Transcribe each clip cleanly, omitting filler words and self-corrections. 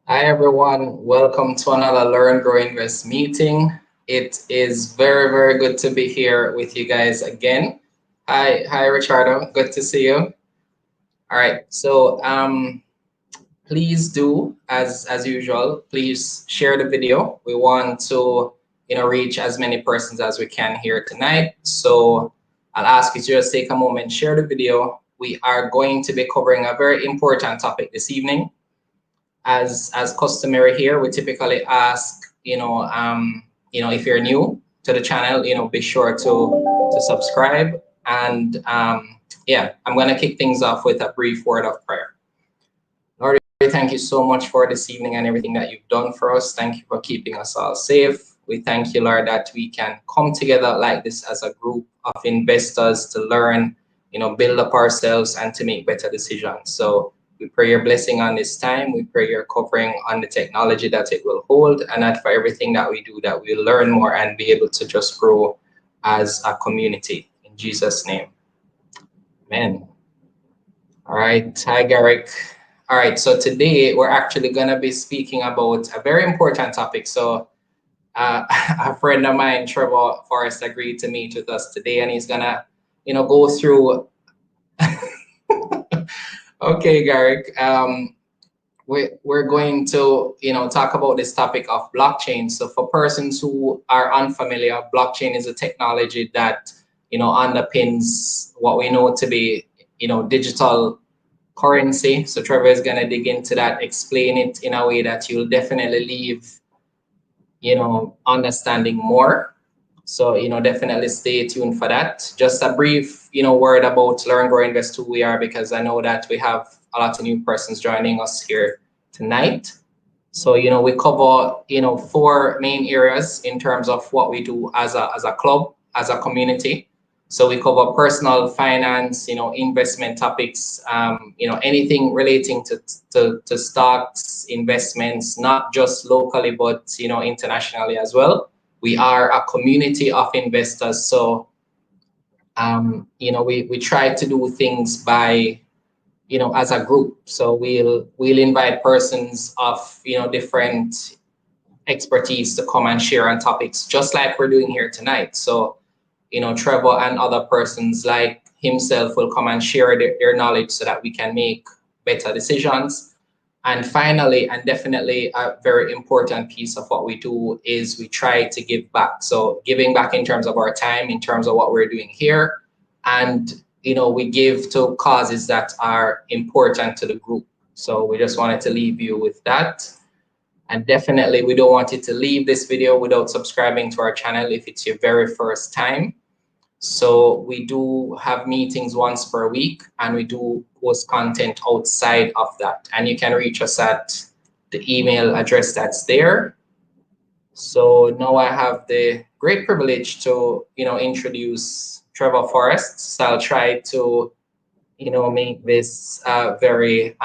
Hi everyone, welcome to another Learn, Grow, Invest meeting. It is very good to be here with you guys again. Hi Richardo, good to see you. All right, so please do, as usual, please share the video. We want to reach as many persons as we can here tonight. So I'll ask you to just take a moment, share the video. We are going to be covering a very important topic this evening. As customary here, we typically ask, if you're new to the channel, be sure to subscribe. And yeah, I'm going to kick things off with a brief word of prayer. Lord, thank you so much for this evening and everything that you've done for us. Thank you for keeping us all safe. We thank you, Lord, that we can come together like this as a group of investors to learn, build up ourselves and to make better decisions. So we pray your blessing on this time. We pray your covering on the technology that it will hold, and that for everything that we do, that we'll learn more and be able to just grow as a community. In Jesus' name, amen. All right, hi Garrick. All right, so today we're actually going to be speaking about a very important topic. So a friend of mine, Trevor Forrest, agreed to meet with us today, and he's going to, go through Okay, Garrick. We're going to, talk about this topic of blockchain. So for persons who are unfamiliar, blockchain is a technology that, underpins what we know to be, digital currency. So Trevor is going to dig into that, explain it in a way that you'll definitely leave, understanding more. So, definitely stay tuned for that. Just a brief, word about Learn, Grow, Invest, who we are, because I know that we have a lot of new persons joining us here tonight. So, we cover, 4 main areas in terms of what we do as a club, as a community. So we cover personal finance, investment topics, anything relating to stocks, investments, not just locally, but, internationally as well. We are a community of investors, so we try to do things by as a group. So we'll invite persons of different expertise to come and share on topics, just like we're doing here tonight. So Trevor and other persons like himself will come and share their knowledge so that we can make better decisions. And finally, and definitely a very important piece of what we do, is we try to give back. So giving back in terms of our time, in terms of what we're doing here. And, we give to causes that are important to the group. So we just wanted to leave you with that. And definitely, we don't want you to leave this video without subscribing to our channel if it's your very first time. So we do have meetings once per week, and we do post content outside of that. And you can reach us at the email address that's there. So now I have the great privilege to, introduce Trevor Forrest. So I'll try to, make this very,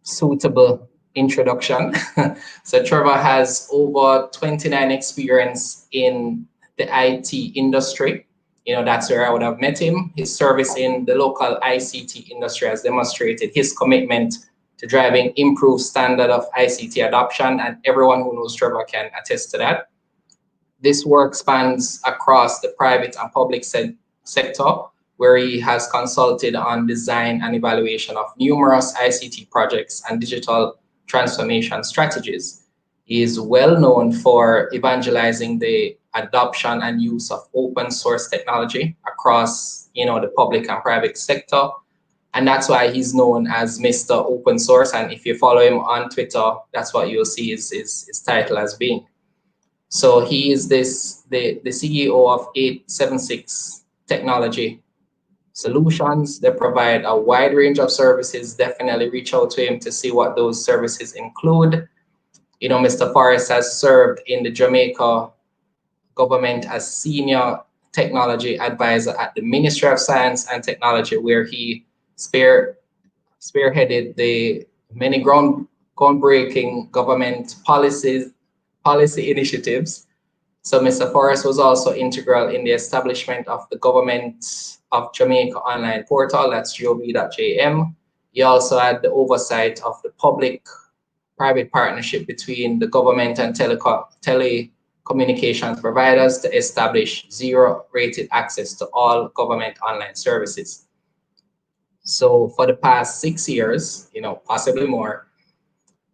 suitable introduction. So Trevor has over 29 experience in the IT industry. That's where I would have met him. His service in the local ICT industry has demonstrated his commitment to driving improved standard of ICT adoption, and everyone who knows Trevor can attest to that. This work spans across the private and public sector, where he has consulted on design and evaluation of numerous ICT projects and digital transformation strategies. He is well known for evangelizing the adoption and use of open source technology across, the public and private sector. And that's why he's known as Mr. Open Source. And if you follow him on Twitter, that's what you'll see his title as being. So he is the CEO of 876 Technology Solutions. They provide a wide range of services. Definitely reach out to him to see what those services include. Mr. Forrest has served in the Jamaica government as senior technology advisor at the Ministry of Science and Technology, where he spearheaded the many groundbreaking government policy initiatives. So Mr. Forrest was also integral in the establishment of the Government of Jamaica online portal, that's gov.jm. He He also had the oversight of the public-private partnership between the government and telecommunications providers to establish zero-rated access to all government online services. So for the past 6 years, possibly more,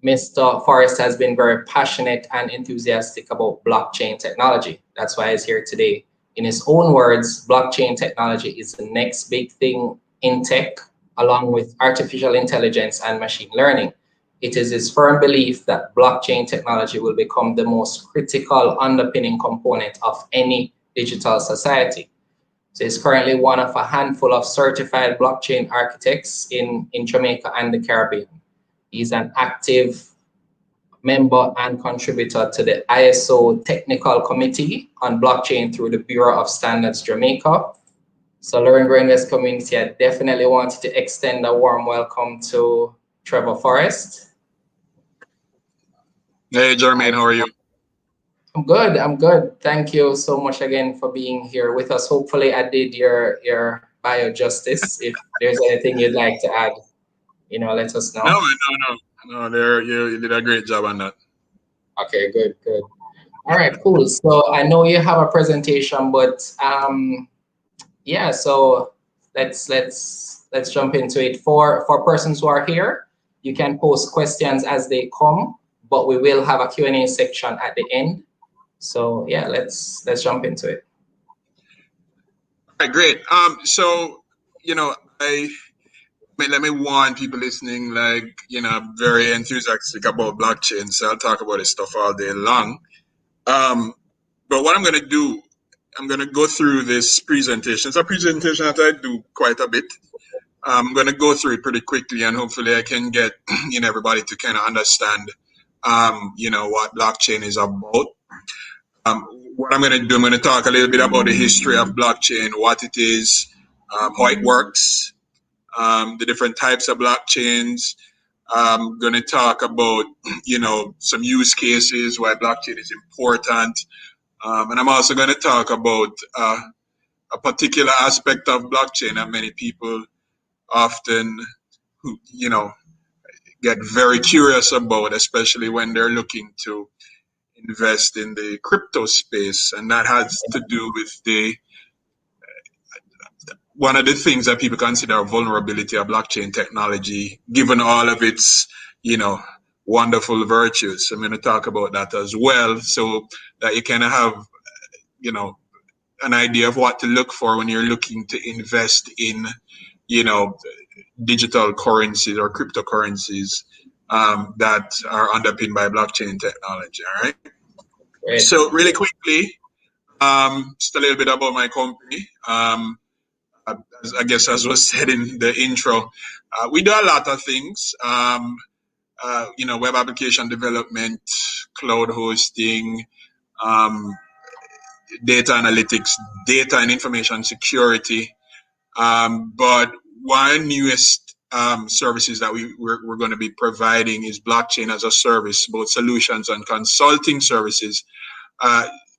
Mr. Forrest has been very passionate and enthusiastic about blockchain technology. That's why he's here today. In his own words, blockchain technology is the next big thing in tech, along with artificial intelligence and machine learning. It is his firm belief that blockchain technology will become the most critical underpinning component of any digital society. So he's currently one of a handful of certified blockchain architects in Jamaica and the Caribbean. He's an active member and contributor to the ISO Technical Committee on Blockchain through the Bureau of Standards Jamaica. So Learn, Grow, Invest community, I definitely wanted to extend a warm welcome to Trevor Forrest. Hey, Jermaine, how are you? I'm good. I'm good. Thank you so much again for being here with us. Hopefully I did your bio justice. If there's anything you'd like to add, let us know. No, there you did a great job on that. Okay, good. All right, cool. So I know you have a presentation, but yeah, so let's jump into it. For persons who are here, you can post questions as they come, but we will have a Q&A section at the end. So yeah, let's jump into it. All right, great. So let me warn people listening, I'm very enthusiastic about blockchain, so I'll talk about this stuff all day long. But what I'm going to do, I'm going to go through this presentation. It's a presentation that I do quite a bit. I'm going to go through it pretty quickly, and hopefully I can get everybody to kind of understand, what blockchain is about. What I'm going to do, I'm going to talk a little bit about the history of blockchain, what it is, how it works, the different types of blockchains. I'm going to talk about, some use cases, why blockchain is important. And I'm also going to talk about a particular aspect of blockchain that many people often, get very curious about, especially when they're looking to invest in the crypto space. And that has to do with one of the things that people consider a vulnerability of blockchain technology, given all of its, wonderful virtues. I'm going to talk about that as well, so that you kind of have, an idea of what to look for when you're looking to invest in, digital currencies or cryptocurrencies that are underpinned by blockchain technology. All right. Great. So really quickly, just a little bit about my company. I guess as was said in the intro, we do a lot of things. Web application development, cloud hosting, data analytics, data and information security. But one newest services that we're going to be providing is blockchain as a service, both solutions and consulting services,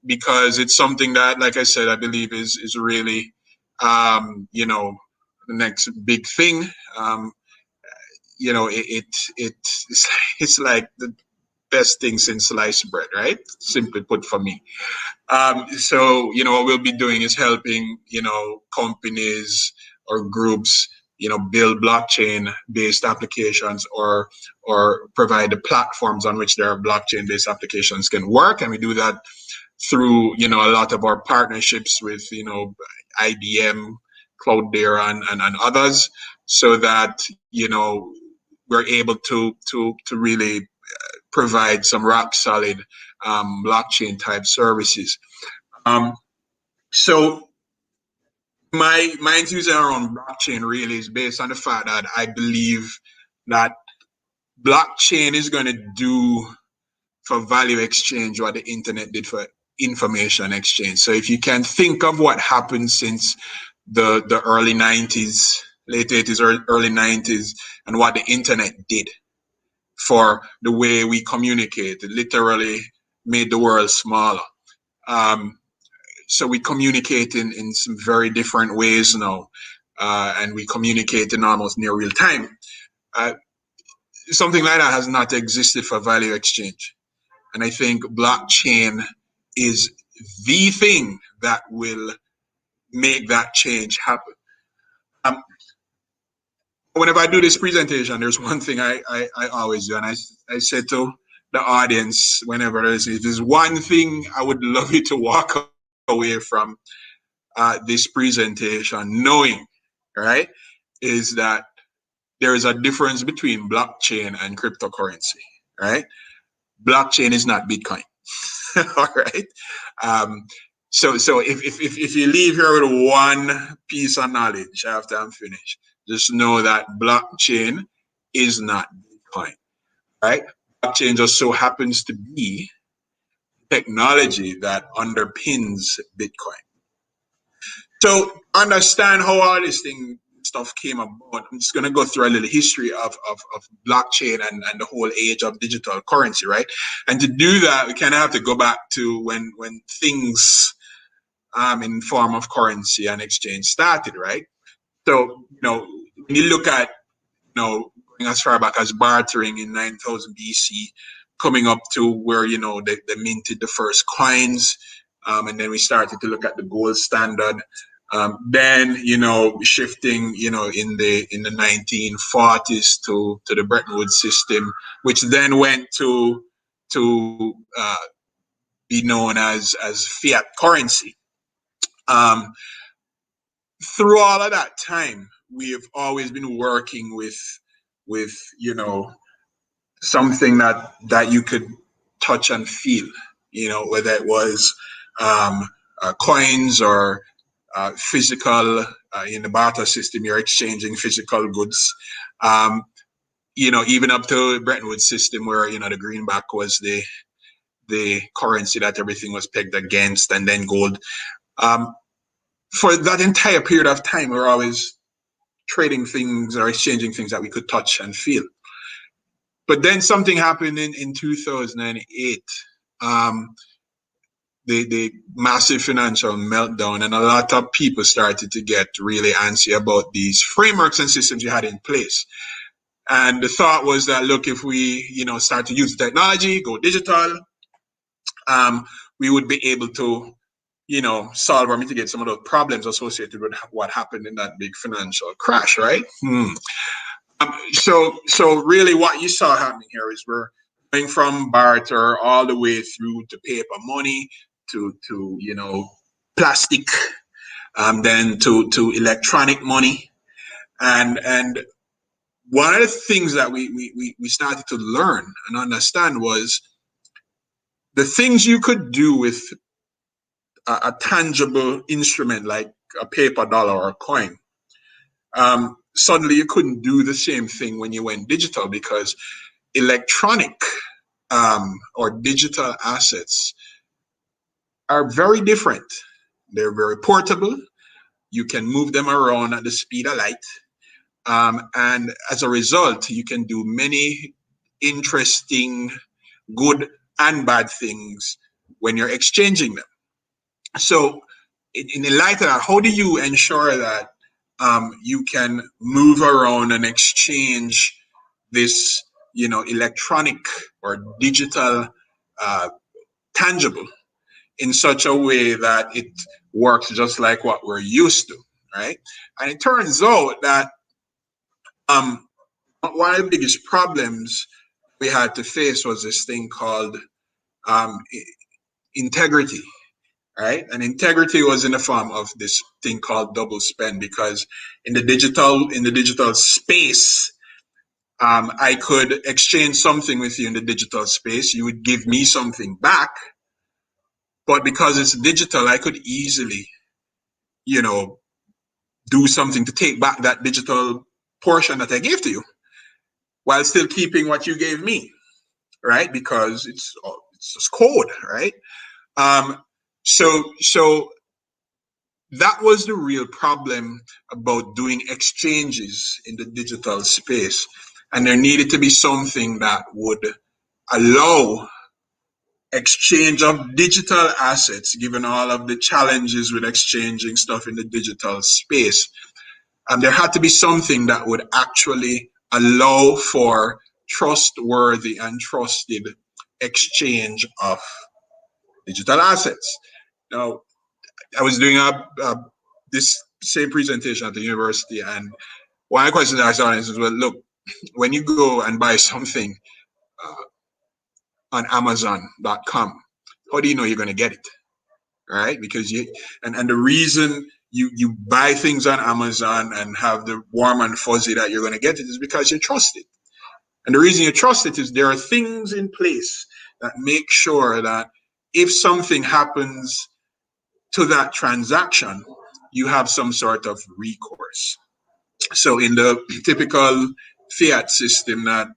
because it's something that, like I said, I believe is really, the next big thing. It's like the best thing since sliced bread, right? Simply put, for me. So what we'll be doing is helping companies or groups build blockchain based applications or provide the platforms on which their blockchain based applications can work, and we do that through a lot of our partnerships with IBM, L.E.A.R.N, and others, so that we're able to really provide some rock solid blockchain type services. So my enthusiasm around blockchain really is based on the fact that I believe that blockchain is going to do for value exchange what the internet did for information exchange. So if you can think of what happened since the early 90s, late 80s or early 90s, and what the internet did for the way we communicate, it literally made the world smaller. So we communicate in some very different ways now, and we communicate in almost near real time. something like that has not existed for value exchange. And I think blockchain is the thing that will make that change happen. Whenever I do this presentation, there's one thing I always do, and I say to the audience whenever there's one thing I would love you to walk away from this presentation knowing, right, is that there is a difference between blockchain and cryptocurrency, right? Blockchain is not Bitcoin. All right. So if you leave here with one piece of knowledge after I'm finished, just know that blockchain is not Bitcoin, right? Blockchain just so happens to be technology that underpins Bitcoin. So understand how all this stuff came about. I'm just going to go through a little history of blockchain and the whole age of digital currency, right? And to do that, we kind of have to go back to when things in form of currency and exchange started, right? So, when you look at, going as far back as bartering in 9000 BC, coming up to where, they minted the first coins, and then we started to look at the gold standard. Then, shifting, in the 1940s to the Bretton Woods system, which then went to be known as fiat currency. Through all of that time, we have always been working with something that you could touch and feel, whether it was coins or physical. In the barter system, you're exchanging physical goods. Even up to Bretton Woods system, where the greenback was the currency that everything was pegged against, and then gold. For that entire period of time, we were always trading things or exchanging things that we could touch and feel. But then something happened in 2008. The massive financial meltdown, and a lot of people started to get really antsy about these frameworks and systems you had in place. And the thought was that, look, if we, start to use technology, go digital, we would be able to, solve or mitigate some of those problems associated with what happened in that big financial crash, right? So really what you saw happening here is we're going from barter all the way through to paper money, to plastic, then to electronic money. And one of the things that we started to learn and understand was the things you could do with a tangible instrument like a paper dollar or a coin. Suddenly you couldn't do the same thing when you went digital, because electronic or digital assets are very different. They're very portable. You can move them around at the speed of light. And as a result, you can do many interesting, good and bad things when you're exchanging them. So in the light of that, how do you ensure that you can move around and exchange this, electronic or digital tangible in such a way that it works just like what we're used to, right? And it turns out that one of the biggest problems we had to face was this thing called integrity, right? And integrity was in the form of this thing called double spend, because in the digital space, I could exchange something with you in the digital space. You would give me something back, but because it's digital, I could easily, do something to take back that digital portion that I gave to you, while still keeping what you gave me, right? Because it's just code, right? So that was the real problem about doing exchanges in the digital space. And there needed to be something that would allow exchange of digital assets, given all of the challenges with exchanging stuff in the digital space. And there had to be something that would actually allow for trustworthy and trusted exchange of digital assets. Now, I was doing this same presentation at the university, and one of the questions I asked audience is, well, look, when you go and buy something on Amazon.com, how do you know you're going to get it? Right? Because and the reason you buy things on Amazon and have the warm and fuzzy that you're going to get it is because you trust it. And the reason you trust it is there are things in place that make sure that if something happens to that transaction, you have some sort of recourse. So in the typical fiat system that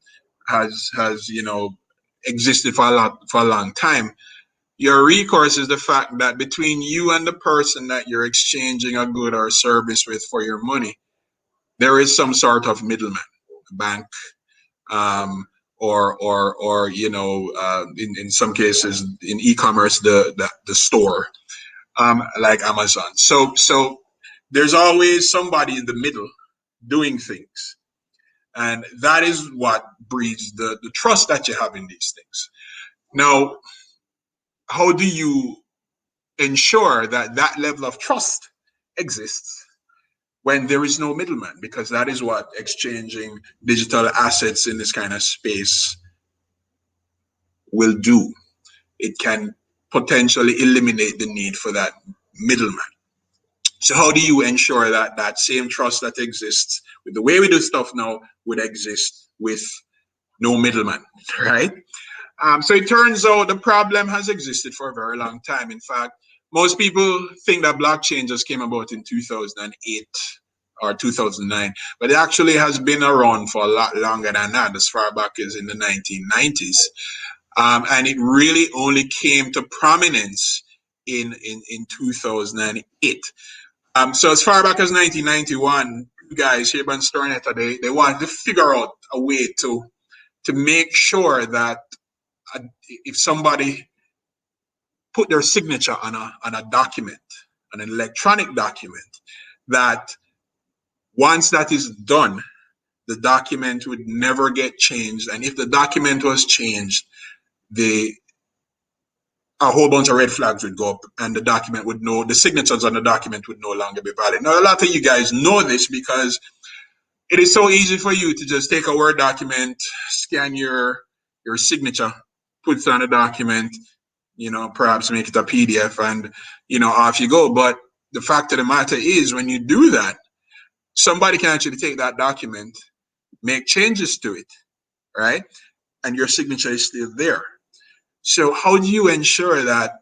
has existed for a long time, your recourse is the fact that between you and the person that you're exchanging a good or a service with for your money, there is some sort of middleman, a bank, or in some cases in e-commerce, the store, like Amazon. So there's always somebody in the middle doing things, and that is what breeds the trust that you have in these things. Now, how do you ensure that that level of trust exists when there is no middleman? Because that is what exchanging digital assets in this kind of space will do. It can potentially eliminate the need for that middleman. So how do you ensure that that same trust that exists with the way we do stuff now would exist with no middleman, right? So it turns out the problem has existed for a very long time. In fact, most people think that blockchain just came about in 2008 or 2009, but it actually has been around for a lot longer than that, as far back as in the 1990s. And it really only came to prominence in 2008. So as far back as 1991, you guys here at Sternetta, they wanted to figure out a way to make sure that if somebody put their signature on a document, on an electronic document, that once that is done, the document would never get changed. And if the document was changed, a whole bunch of red flags would go up, and the signatures on the document would no longer be valid. Now, a lot of you guys know this because it is so easy for you to just take a Word document, scan your signature, put it on a document, perhaps make it a PDF, and, off you go. But the fact of the matter is, when you do that, somebody can actually take that document, make changes to it, right? And your signature is still there. So how do you ensure that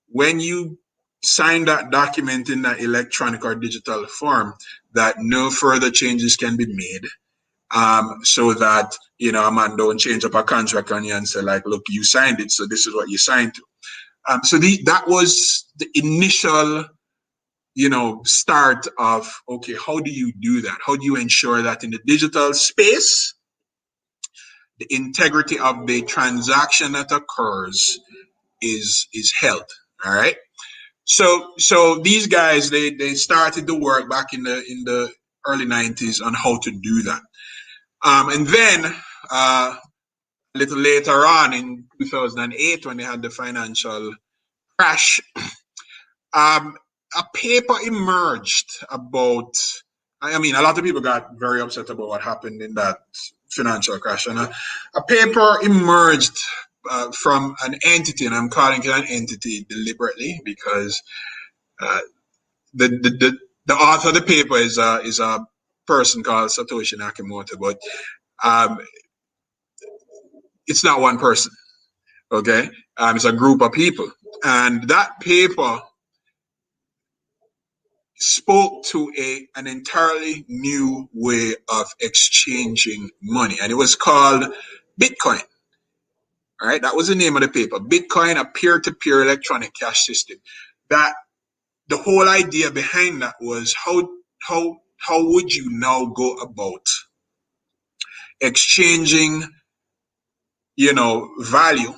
when you sign that document in that electronic or digital form, that no further changes can be made, so that, a man don't change up a contract on you and say, like, look, you signed it, so this is what you signed to. So that was the initial, start of, okay, how do you do that? How do you ensure that in the digital space, the integrity of the transaction that occurs is held? All right. So these guys, they started the work back in the early 90s on how to do that. And then a little later on in 2008, when they had the financial crash, a paper emerged about, a lot of people got very upset about what happened in that financial crash. And a paper emerged from an entity, and I'm calling it an entity deliberately because the author of the paper is a person called Satoshi Nakamoto, but it's not one person, okay? It's a group of people. And that paper spoke to an entirely new way of exchanging money, and it was called Bitcoin. All right, that was the name of the paper. Bitcoin, a peer-to-peer electronic cash system. That the whole idea behind that was how would you now go about exchanging, value,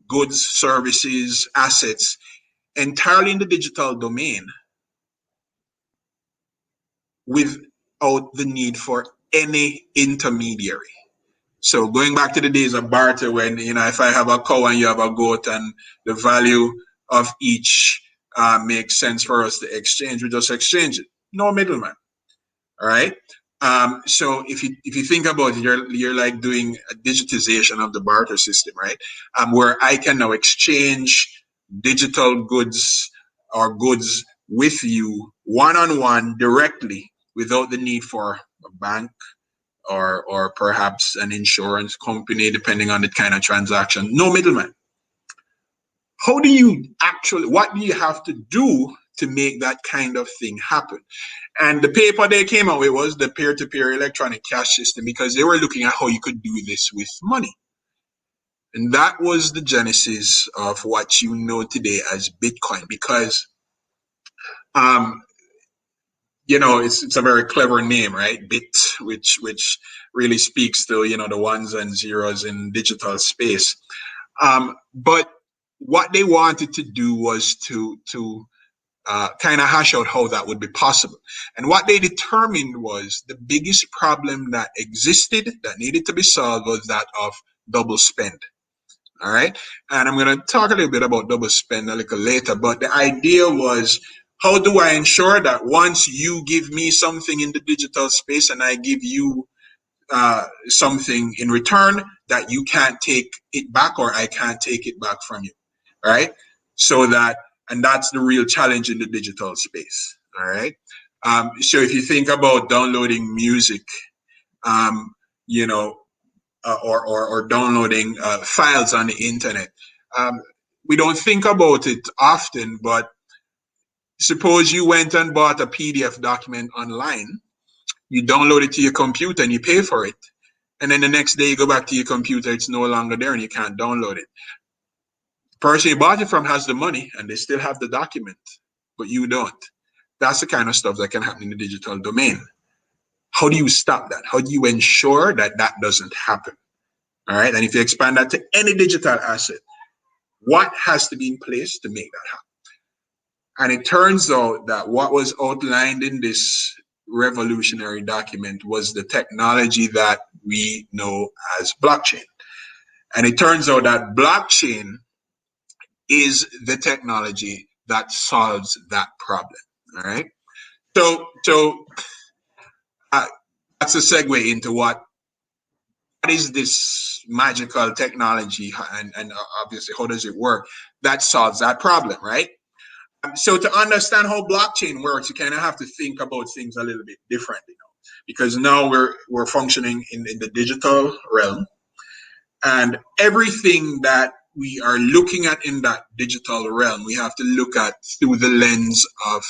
goods, services, assets entirely in the digital domain without the need for any intermediary. So going back to the days of barter, when if I have a cow and you have a goat, and the value of each makes sense for us to exchange, we just exchange it. No middleman. All right. So if you think about it, you're like doing a digitization of the barter system, right? Where I can now exchange digital goods or goods with you one-on-one directly without the need for a bank or perhaps an insurance company, depending on the kind of transaction. No middleman. What do you have to do to make that kind of thing happen? And the paper they came out with was the peer-to-peer electronic cash system, because they were looking at how you could do this with money. And that was the genesis of what you know today as Bitcoin, because it's a very clever name, right? Bit, which really speaks to the ones and zeros in digital space. But what they wanted to do was to kind of hash out how that would be possible. And what they determined was the biggest problem that existed that needed to be solved was that of double spend. All right. And I'm going to talk a little bit about double spend a little later. But the idea was, how do I ensure that once you give me something in the digital space and I give you something in return, that you can't take it back, or I can't take it back from you, right? And that's the real challenge in the digital space, all right? So if you think about downloading music, or downloading files on the internet, we don't think about it often, but suppose you went and bought a PDF document online, you download it to your computer and you pay for it. And then the next day you go back to your computer, it's no longer there and you can't download it. The person you bought it from has the money and they still have the document, but you don't. That's the kind of stuff that can happen in the digital domain. How do you stop that? How do you ensure that that doesn't happen? All right. And if you expand that to any digital asset, what has to be in place to make that happen? And it turns out that what was outlined in this revolutionary document was the technology that we know as blockchain. And it turns out that blockchain is the technology that solves that problem. All right. So that's a segue into what is this magical technology, and obviously how does it work that solves that problem, right? So to understand how blockchain works, you kind of have to think about things a little bit differently now, because now we're functioning in the digital realm, and everything that we are looking at in that digital realm, we have to look at through the lens of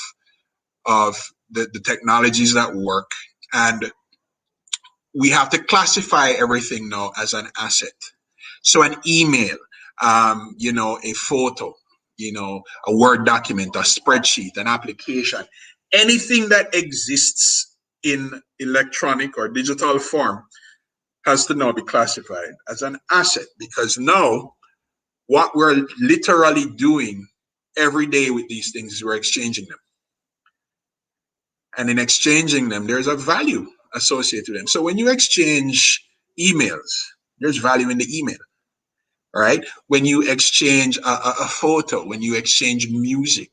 the technologies that work, and we have to classify everything now as an asset. So an email, a photo, a Word document, a spreadsheet, an application, anything that exists in electronic or digital form has to now be classified as an asset, because now what we're literally doing every day with these things is we're exchanging them. And in exchanging them, there's a value associated with them. So when you exchange emails, there's value in the email. All right. When you exchange a photo, when you exchange music,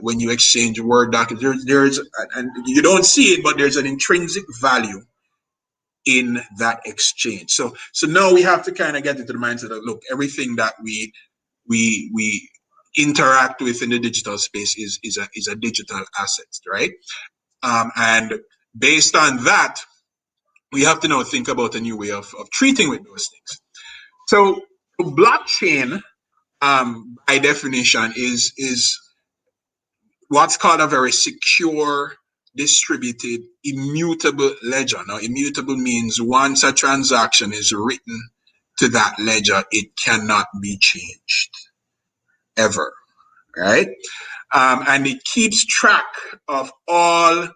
when you exchange Word documents, there's and you don't see it, but there's an intrinsic value in that exchange. So now we have to kind of get into the mindset of, look, everything that we interact with in the digital space is a digital asset, right? And based on that, we have to now think about a new way of treating with those things. So blockchain, by definition, is what's called a very secure, distributed, immutable ledger. Now, immutable means once a transaction is written to that ledger, it cannot be changed ever, right? And it keeps track of all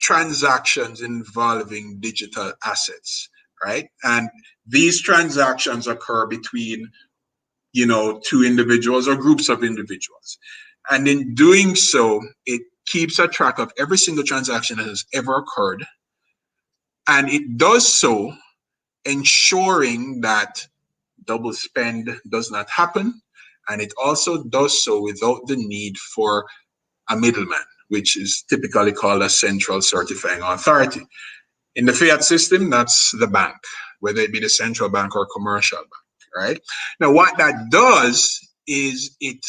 transactions involving digital assets, right? And these transactions occur between two individuals or groups of individuals. And in doing so, it keeps a track of every single transaction that has ever occurred. And it does so ensuring that double spend does not happen. And it also does so without the need for a middleman, which is typically called a central certifying authority. In the fiat system, that's the bank, whether it be the central bank or commercial bank, right? Now, what that does is it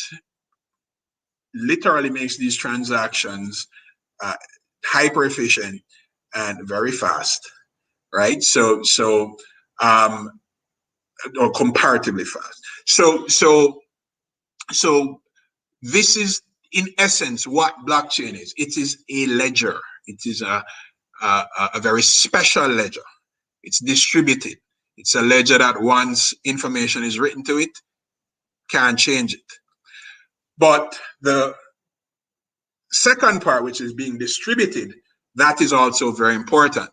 literally makes these transactions uh, hyper efficient and very fast, right? Um, or comparatively fast. So this is in essence what blockchain is. It is a ledger. It is a very special ledger. It's distributed. It's a ledger that once information is written to it, can't change it. But the second part, which is being distributed, that is also very important.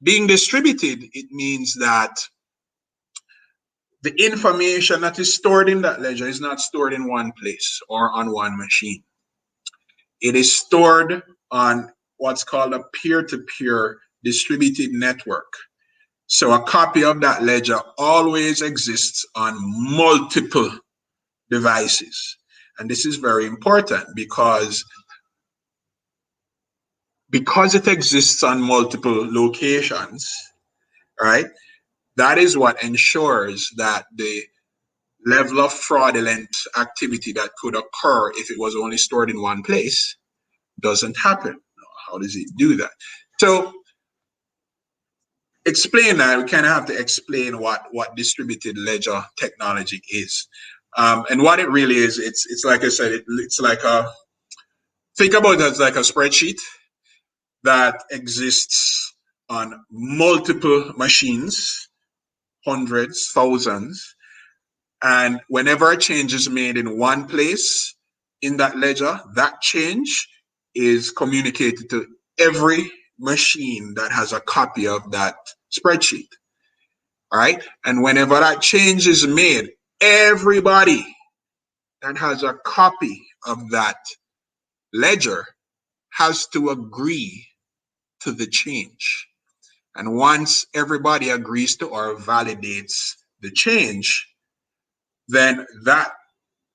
Being distributed, it means that the information that is stored in that ledger is not stored in one place or on one machine. It is stored on what's called a peer-to-peer distributed network. So a copy of that ledger always exists on multiple devices. And this is very important because it exists on multiple locations, right? That is what ensures that the level of fraudulent activity that could occur if it was only stored in one place doesn't happen. How does it do that? So explain that. We kind of have to explain what distributed ledger technology is. And what it really is, it's like I said, it's like think about it as like a spreadsheet that exists on multiple machines, hundreds, thousands. And whenever a change is made in one place in that ledger, that change is communicated to every machine that has a copy of that spreadsheet. All right. And whenever that change is made, everybody that has a copy of that ledger has to agree to the change. And once everybody agrees to or validates the change, then that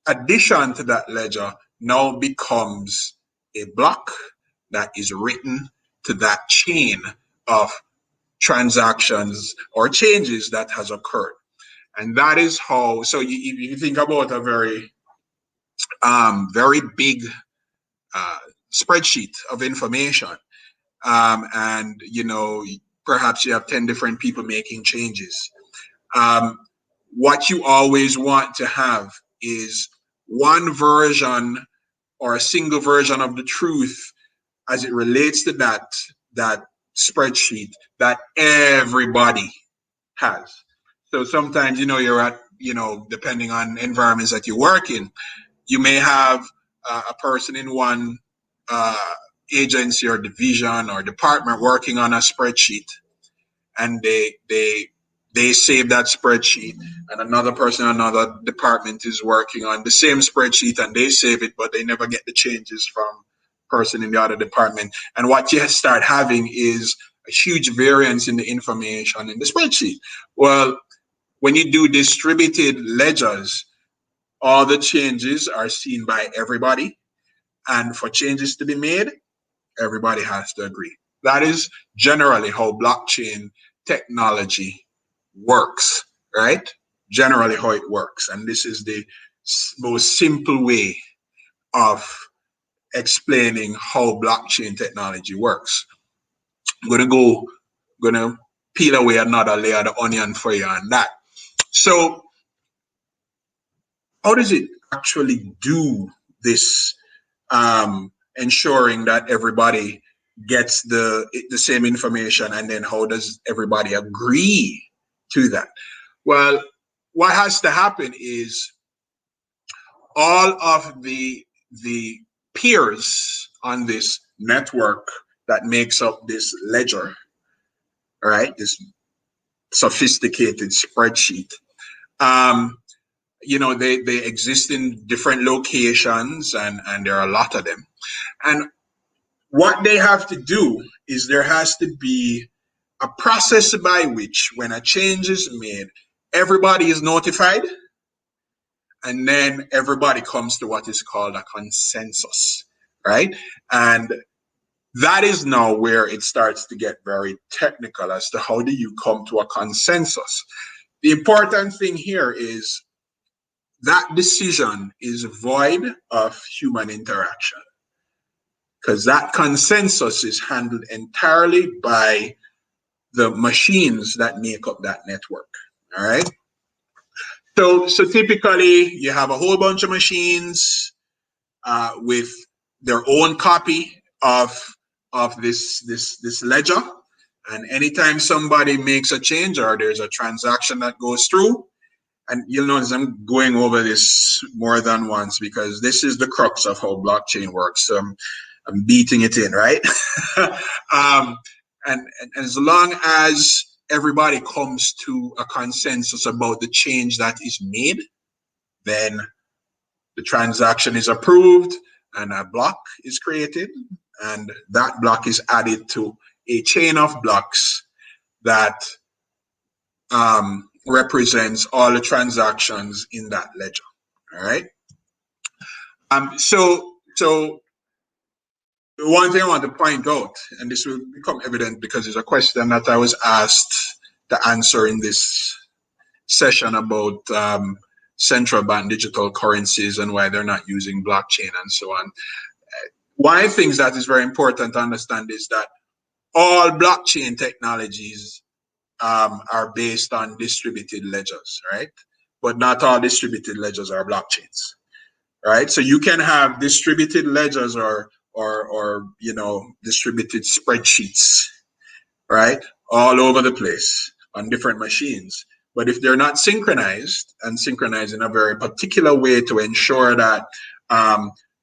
addition to that ledger now becomes a block that is written to that chain of transactions or changes that has occurred. And that is how, so you think about a very, very big spreadsheet of information. And, perhaps you have 10 different people making changes. What you always want to have is one version or a single version of the truth as it relates to that spreadsheet that everybody has. So sometimes, you're at, depending on environments that you work in, you may have a person in one uh, agency or division or department working on a spreadsheet, and they save that spreadsheet, and another person in another department is working on the same spreadsheet and they save it, but they never get the changes from person in the other department. And what you start having is a huge variance in the information in the spreadsheet. Well, when you do distributed ledgers, all the changes are seen by everybody, and for changes to be made, everybody has to agree. That is generally how blockchain technology works, right? Generally how it works. And this is the most simple way of explaining how blockchain technology works. I'm gonna peel away another layer of the onion for you on that. So how does it actually do this, ensuring that everybody gets the same information, and then how does everybody agree to that? Well, what has to happen is all of the peers on this network that makes up this ledger, right? This sophisticated spreadsheet. They exist in different locations, and there are a lot of them. And what they have to do is there has to be a process by which when a change is made, everybody is notified, and then everybody comes to what is called a consensus, right? And that is now where it starts to get very technical as to how do you come to a consensus. The important thing here is that decision is void of human interaction, because that consensus is handled entirely by the machines that make up that network. All right. So typically you have a whole bunch of machines with their own copy of this ledger, and anytime somebody makes a change or there's a transaction that goes through, and you'll notice I'm going over this more than once because this is the crux of how blockchain works. I'm beating it in, right? And as long as everybody comes to a consensus about the change that is made, then the transaction is approved and a block is created, and that block is added to a chain of blocks that represents all the transactions in that ledger. All right. So one thing I want to point out, and this will become evident because it's a question that I was asked to answer in this session about central bank digital currencies and why they're not using blockchain and so on. One of the things that is very important to understand is that all blockchain technologies are based on distributed ledgers, right? But not all distributed ledgers are blockchains, right? So you can have distributed ledgers or distributed spreadsheets, right? All over the place on different machines. But if they're not synchronized and synchronized in a very particular way to ensure that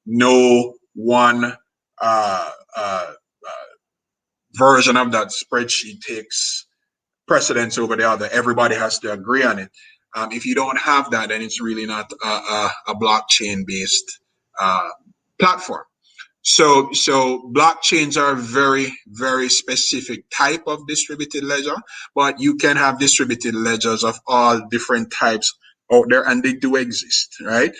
no one version of that spreadsheet takes precedence over the other, everybody has to agree on it. If you don't have that, then it's really not a blockchain-based platform. So blockchains are a very, very specific type of distributed ledger, but you can have distributed ledgers of all different types out there, and they do exist, right?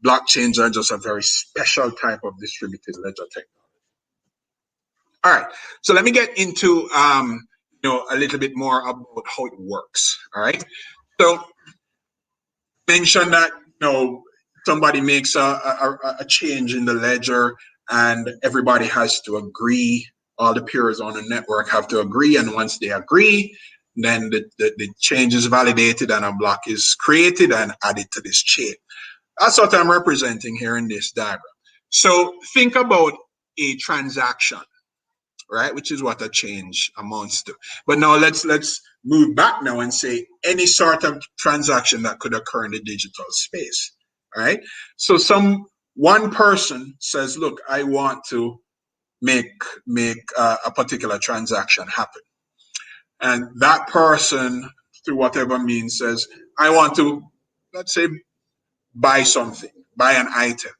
Blockchains are just a very special type of distributed ledger technology. All right, so let me get into a little bit more about how it works. All right, so mention that somebody makes a change in the ledger, and everybody has to agree. All the peers on the network have to agree, and once they agree, then the change is validated and a block is created and added to this chain. That's what I'm representing here in this diagram. So think about a transaction, right? Which is what a change amounts to. But now let's move back now and say any sort of transaction that could occur in the digital space, right? So one person says, look, I want to make a particular transaction happen. And that person, through whatever means, says, I want to, let's say, buy something, buy an item.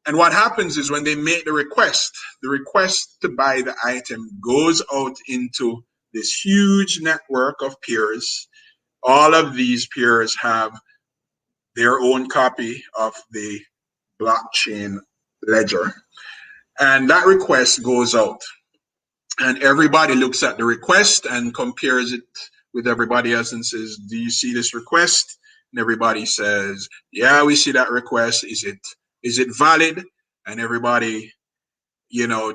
And what happens is when they make the request to buy the item goes out into this huge network of peers. All of these peers have their own copy of the blockchain ledger. And that request goes out. And everybody looks at the request and compares it with everybody else and says, do you see this request? And everybody says, yeah, we see that request. Is it valid? And everybody,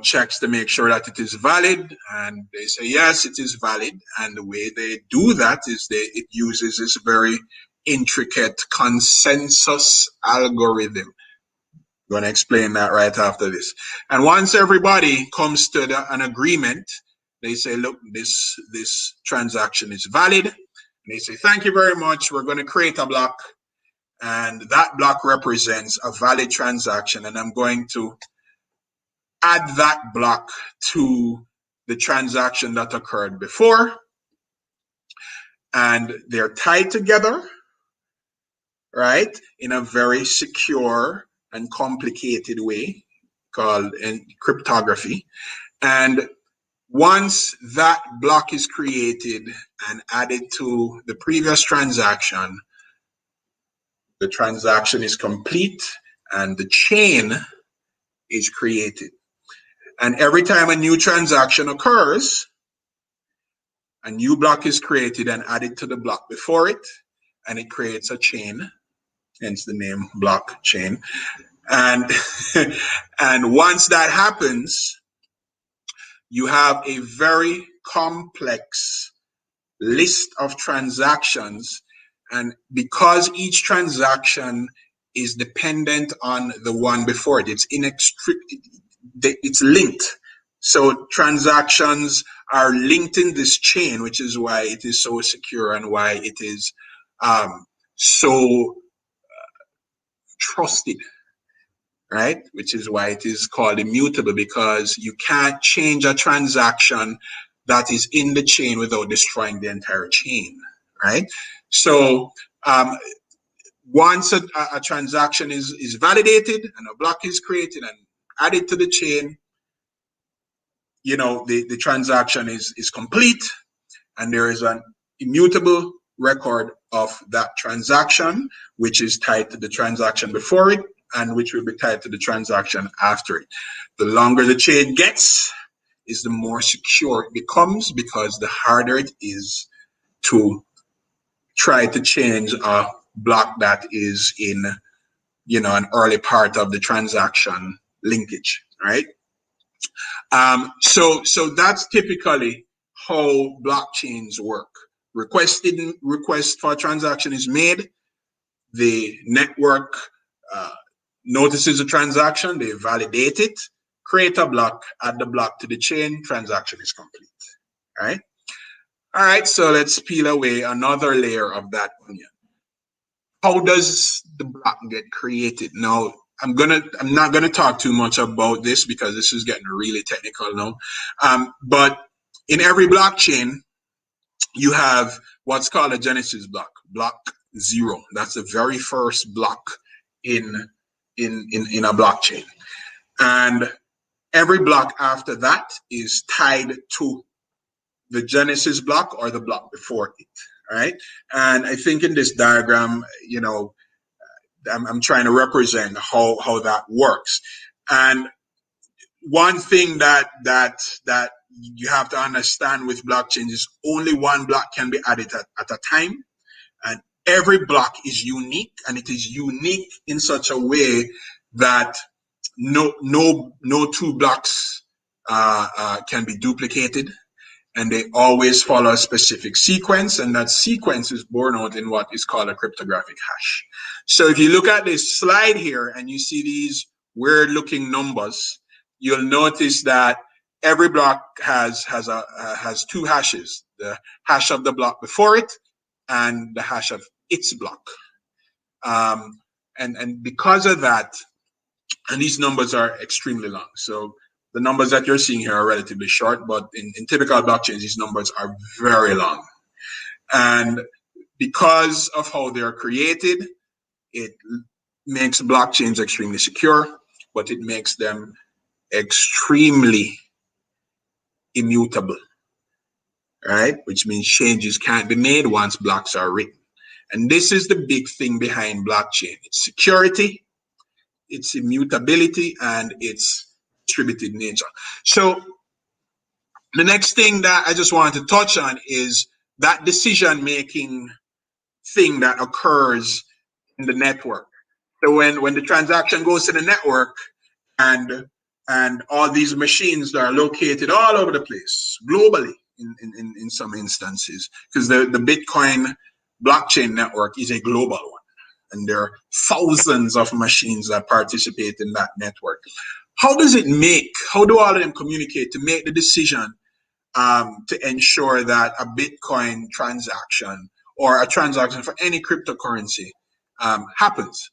checks to make sure that it is valid. And they say, yes, it is valid. And the way they do that is it uses this very intricate consensus algorithm. I'm going to explain that right after this. And once everybody comes to an agreement, they say, look, this transaction is valid. And they say, thank you very much. We're going to create a block. And that block represents a valid transaction. And I'm going to add that block to the transaction that occurred before. And they're tied together, right, in a very secure and complicated way called cryptography. And Once that block is created and added to the previous transaction, the transaction is complete and the chain is created. And every time a new transaction occurs, a new block is created and added to the block before it, and it creates a chain, hence the name blockchain. And and once that happens, you have a very complex list of transactions, and because each transaction is dependent on the one before it, it's linked. So transactions are linked in this chain, which is why it is so secure and why it is so trusted, right? Which is why it is called immutable, because you can't change a transaction that is in the chain without destroying the entire chain, right? So once a transaction is validated and a block is created and added to the chain, the transaction is complete, and there is an immutable record of that transaction, which is tied to the transaction before it and which will be tied to the transaction after it. The longer the chain gets, is the more secure it becomes, because the harder it is to try to change a block that is in an early part of the transaction linkage, right? So that's typically how blockchains work. Request for a transaction is made. The network notices a transaction. They validate it, create a block, add the block to the chain. Transaction is complete. All right. So let's peel away another layer of that onion. How does the block get created? Now, I'm not gonna talk too much about this because this is getting really technical now. But in every blockchain, you have what's called a genesis block, block 0. That's the very first block in a blockchain, and every block after that is tied to the genesis block or the block before it. All right, and I think in this diagram, I'm trying to represent how that works. And one thing that you have to understand with blockchain is only one block can be added at a time, and every block is unique, and it is unique in such a way that no two blocks can be duplicated, and they always follow a specific sequence, and that sequence is borne out in what is called a cryptographic hash. So if you look at this slide here and you see these weird looking numbers, you'll notice that every block has two hashes: the hash of the block before it and the hash of its block. And because of that, and these numbers are extremely long. So the numbers that you're seeing here are relatively short, but in typical blockchains, these numbers are very long. And because of how they're created, it makes blockchains extremely secure, but it makes them extremely immutable, right? Which means changes can't be made once blocks are written. And this is the big thing behind blockchain. It's security, its immutability, and its distributed nature. So the next thing that I just wanted to touch on is that decision-making thing that occurs in the network. So when the transaction goes to the network, and all these machines that are located all over the place, globally in some instances, because the Bitcoin blockchain network is a global one, and there are thousands of machines that participate in that network. How do all of them communicate to make the decision to ensure that a Bitcoin transaction or a transaction for any cryptocurrency happens?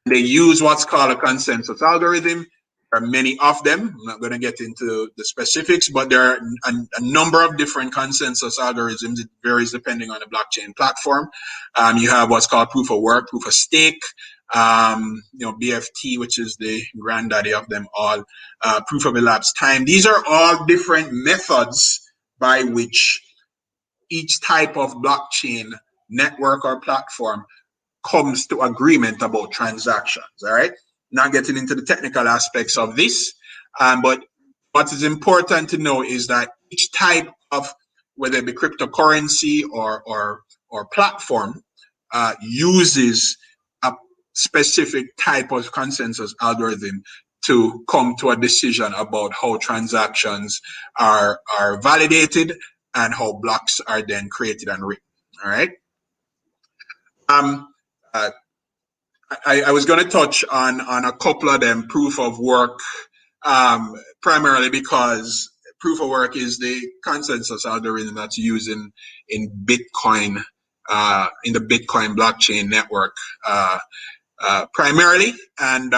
They use what's called a consensus algorithm. There are many of them. I'm not going to get into the specifics, but there are a number of different consensus algorithms. It varies depending on the blockchain platform. You have what's called proof of work, proof of stake, BFT, which is the granddaddy of them all, proof of elapsed time. These are all different methods by which each type of blockchain network or platform comes to agreement about transactions. All right. Not getting into the technical aspects of this, but what is important to know is that each type of, whether it be cryptocurrency or platform, uses a specific type of consensus algorithm to come to a decision about how transactions are validated and how blocks are then created and written. All right. I was going to touch on a couple of them, proof of work, primarily because proof of work is the consensus algorithm that's used in Bitcoin, in the Bitcoin blockchain network, primarily. And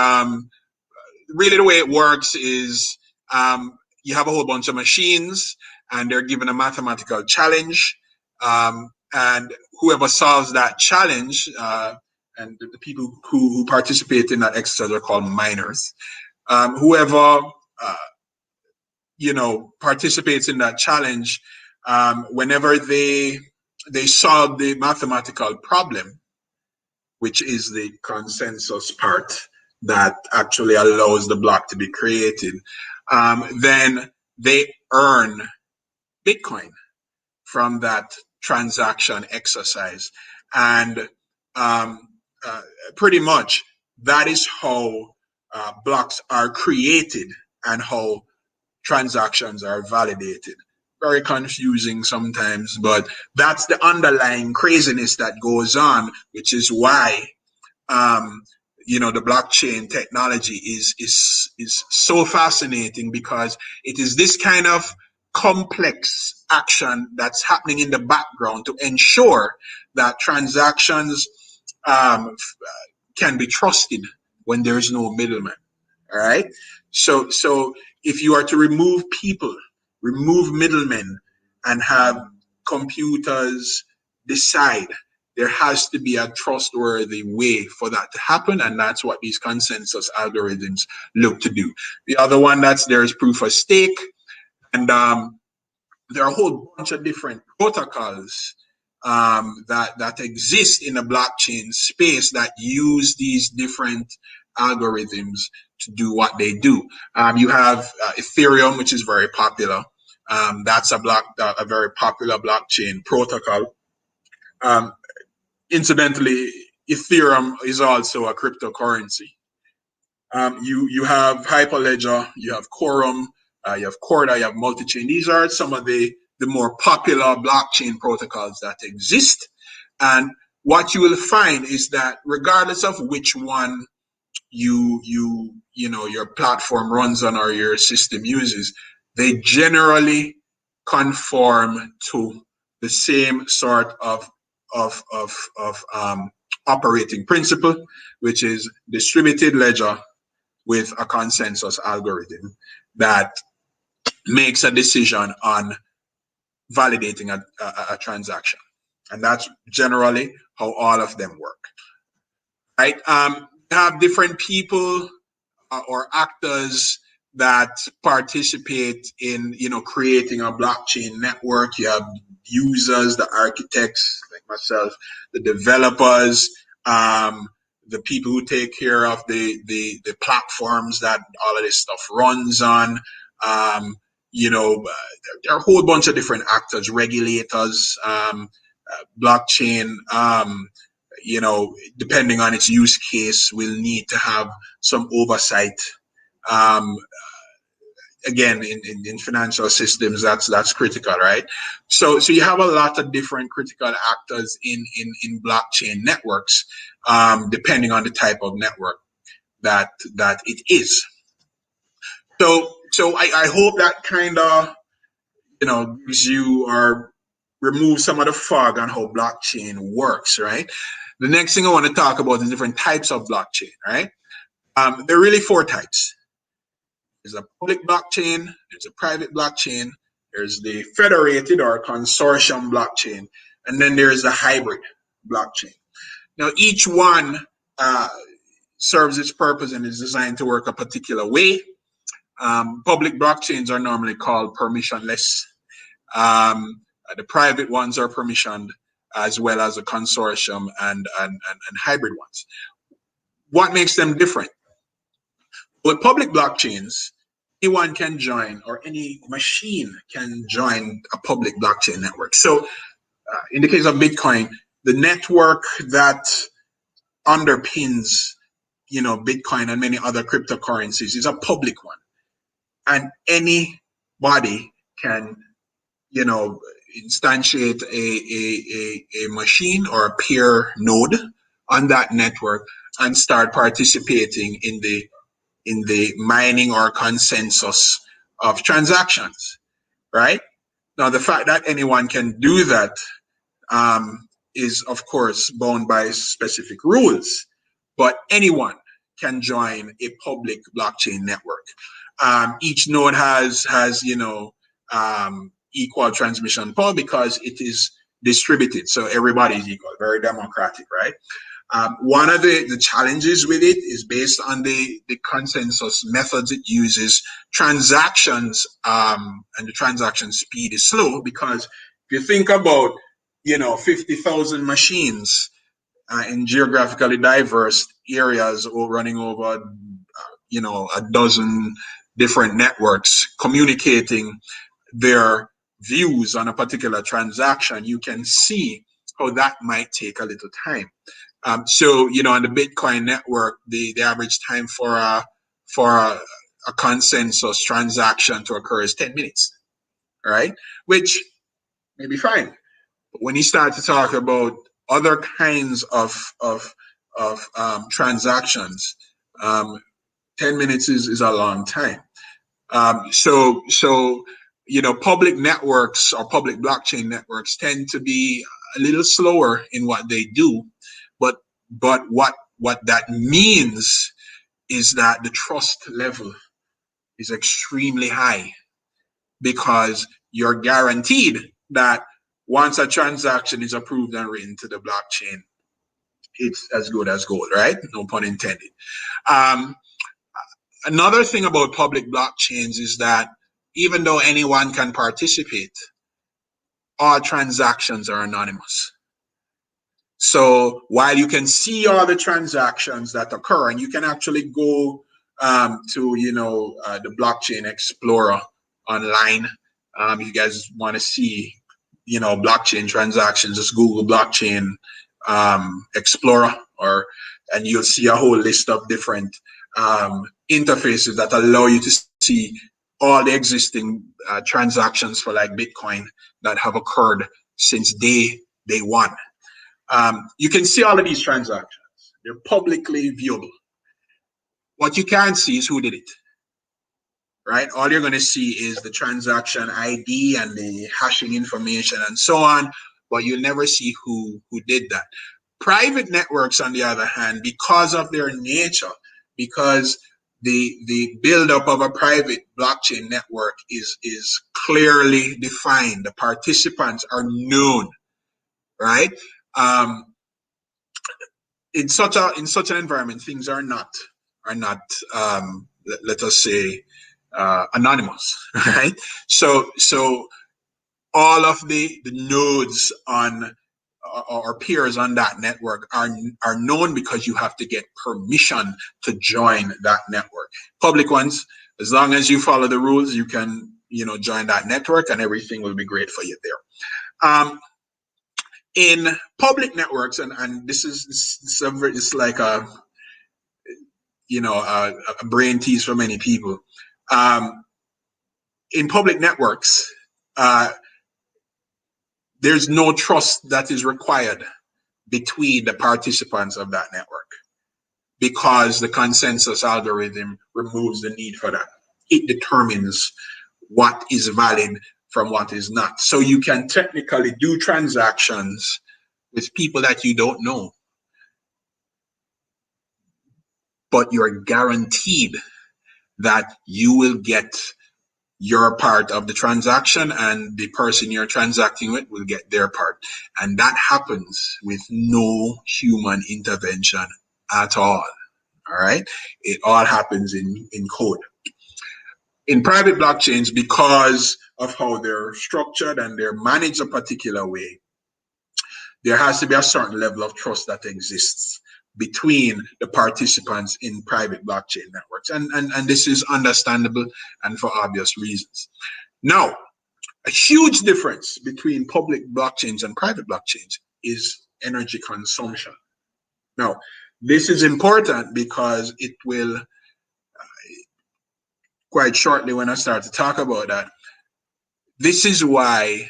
really the way it works is you have a whole bunch of machines and they're given a mathematical challenge. And whoever solves that challenge, and the people who participate in that exercise are called miners. Whoever participates in that challenge, whenever they solve the mathematical problem, which is the consensus part that actually allows the block to be created, then they earn Bitcoin from that transaction exercise. And pretty much that is how blocks are created and how transactions are validated. Very confusing sometimes, but that's the underlying craziness that goes on, which is why the blockchain technology is so fascinating, because it is this kind of complex action that's happening in the background to ensure that transactions can be trusted when there is no middleman. All right. So if you are to remove people, remove middlemen, and have computers decide, there has to be a trustworthy way for that to happen, and that's what these consensus algorithms look to do. The other one that's there is proof of stake, and there are a whole bunch of different protocols that exist in the blockchain space that use these different algorithms to do what they do. You have Ethereum, which is very popular. That's a very popular blockchain protocol. Incidentally, Ethereum is also a cryptocurrency. You have Hyperledger, you have Quorum, you have Corda, you have Multichain. These are some of the more popular blockchain protocols that exist. And what you will find is that regardless of which one your platform runs on or your system uses, they generally conform to the same sort of operating principle, which is distributed ledger with a consensus algorithm that makes a decision on validating a transaction. And that's generally how all of them work. Right? You have different people or actors that participate in creating a blockchain network. You have users, the architects like myself, the developers, the people who take care of the platforms that all of this stuff runs on. There are a whole bunch of different actors, regulators, blockchain, depending on its use case, will need to have some oversight. Again, in financial systems, that's critical, right? So you have a lot of different critical actors in blockchain networks, depending on the type of network that it is. So I hope that kind of gives you or remove some of the fog on how blockchain works, right? The next thing I want to talk about is different types of blockchain, right? There are really four types. There's a public blockchain, there's a private blockchain, there's the federated or consortium blockchain, and then there's the hybrid blockchain. Now, each one serves its purpose and is designed to work a particular way. Public blockchains are normally called permissionless. The private ones are permissioned, as well as a consortium and hybrid ones. What makes them different? With public blockchains, anyone can join, or any machine can join a public blockchain network. So in the case of Bitcoin, the network that underpins, Bitcoin and many other cryptocurrencies is a public one. And anybody can, instantiate a machine or a peer node on that network and start participating in the mining or consensus of transactions, right? Now, the fact that anyone can do that is, of course, bound by specific rules, but anyone can join a public blockchain network. Each node has equal transmission power because it is distributed, so everybody is equal, very democratic, right? One of the challenges with it is based on the consensus methods it uses. Transactions and the transaction speed is slow because if you think about 50,000 machines in geographically diverse areas or running over a dozen different networks communicating their views on a particular transaction, you can see how that might take a little time. So on the Bitcoin network, the average time for a consensus transaction to occur is 10 minutes, right? Which may be fine. But when you start to talk about other kinds of transactions, 10 minutes is a long time. So public networks or public blockchain networks tend to be a little slower in what they do, but what that means is that the trust level is extremely high because you're guaranteed that once a transaction is approved and written to the blockchain, it's as good as gold, right? No pun intended. Another thing about public blockchains is that even though anyone can participate, all transactions are anonymous. So while you can see all the transactions that occur, and you can actually go to the blockchain explorer online, if you guys want to see blockchain transactions, just Google blockchain explorer, and you'll see a whole list of different interfaces that allow you to see all the existing transactions for like Bitcoin that have occurred since day one. You can see all of these transactions. They're publicly viewable. What you can't see is who did it, right? All you're going to see is the transaction ID and the hashing information and so on, but you'll never see who did that. Private networks, on the other hand, because of their nature, because the buildup of a private blockchain network is clearly defined. The participants are known, right? In such an environment, things are not let us say anonymous, right? So all of the nodes on or peers on that network are known because you have to get permission to join that network. Public ones, as long as you follow the rules, you can join that network and everything will be great for you there. In public networks, and this is like a brain tease for many people. In public networks, there's no trust that is required between the participants of that network because the consensus algorithm removes the need for that. It determines what is valid from what is not. So you can technically do transactions with people that you don't know, but you're guaranteed that you will get your part of the transaction and the person you're transacting with will get their part. And that happens with no human intervention at all, All right, it all happens in code. In private blockchains, because of how they're structured and they're managed a particular way, there has to be a certain level of trust that exists between the participants in private blockchain networks. And this is understandable and for obvious reasons. Now, a huge difference between public blockchains and private blockchains is energy consumption. Now, this is important because it will, quite shortly when I start to talk about that, this is why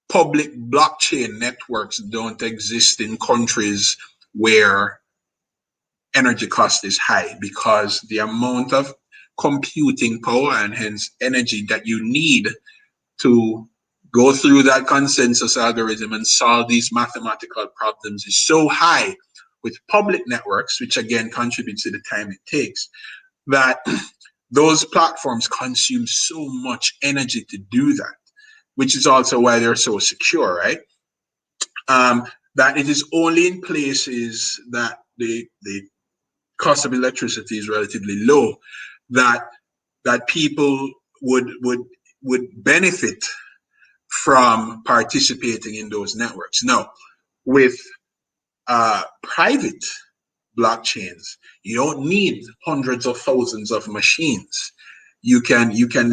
public blockchain networks don't exist in countries where energy cost is high, because the amount of computing power and hence energy that you need to go through that consensus algorithm and solve these mathematical problems is so high with public networks, which again contributes to the time it takes, that those platforms consume so much energy to do that, which is also why they're so secure, right? That it is only in places that the cost of electricity is relatively low that people would benefit from participating in those networks. Now, with private blockchains, you don't need hundreds of thousands of machines. You can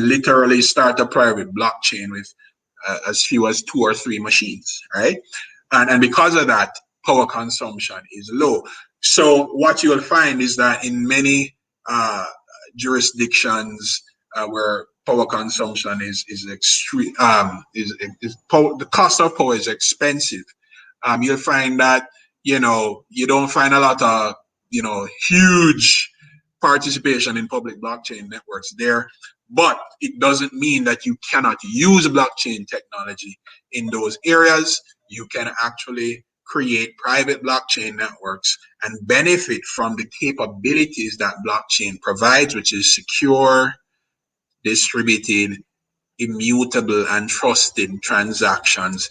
literally start a private blockchain with as few as 2 or 3 machines, right? And because of that, power consumption is low. So what you'll find is that in many jurisdictions where power consumption is extreme, the cost of power is expensive. You'll find that you don't find a lot of huge participation in public blockchain networks there, but it doesn't mean that you cannot use blockchain technology in those areas. You can actually create private blockchain networks and benefit from the capabilities that blockchain provides, which is secure, distributed, immutable, and trusted transactions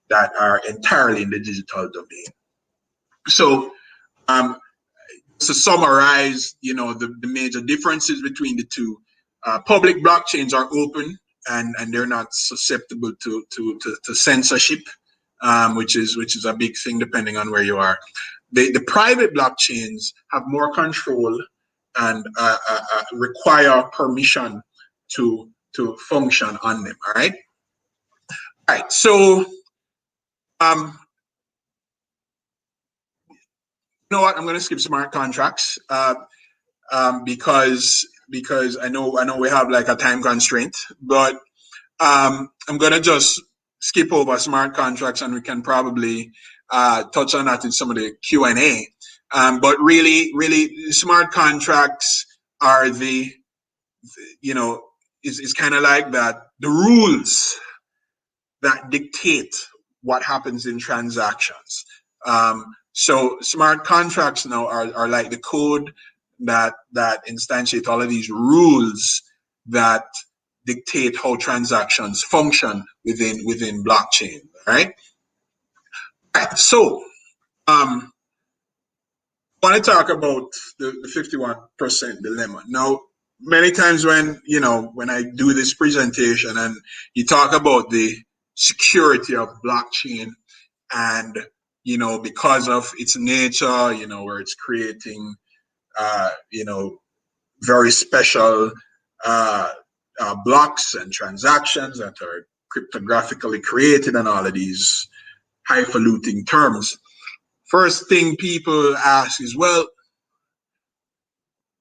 that are entirely in the digital domain. So, to summarize, the major differences between the two, public blockchains are open and they're not susceptible to censorship, which is a big thing depending on where you are. The private blockchains have more control and require permission to function on them. All right. So, you know what? I'm going to skip smart contracts because I know we have like a time constraint, but I'm going to just skip over smart contracts and we can probably touch on that in some of the Q&A. But really, smart contracts are it's kind of like that, the rules that dictate what happens in transactions. So smart contracts now are like the code that instantiate all of these rules that dictate how transactions function within blockchain, right? All right. So I want to talk about the 51% dilemma. Now, many times when I do this presentation and you talk about the security of blockchain and because of its nature, where it's creating very special blocks and transactions that are cryptographically created and all of these highfalutin terms. First thing people ask is, well,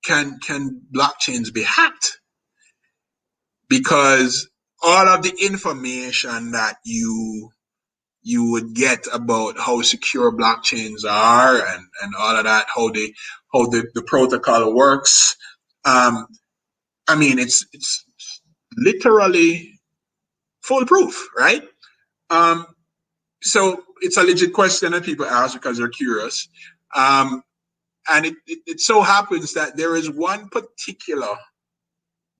can blockchains be hacked? Because all of the information that you would get about how secure blockchains are and all of that, how the protocol works. It's literally foolproof, right? So it's a legit question that people ask because they're curious. And it so happens that there is one particular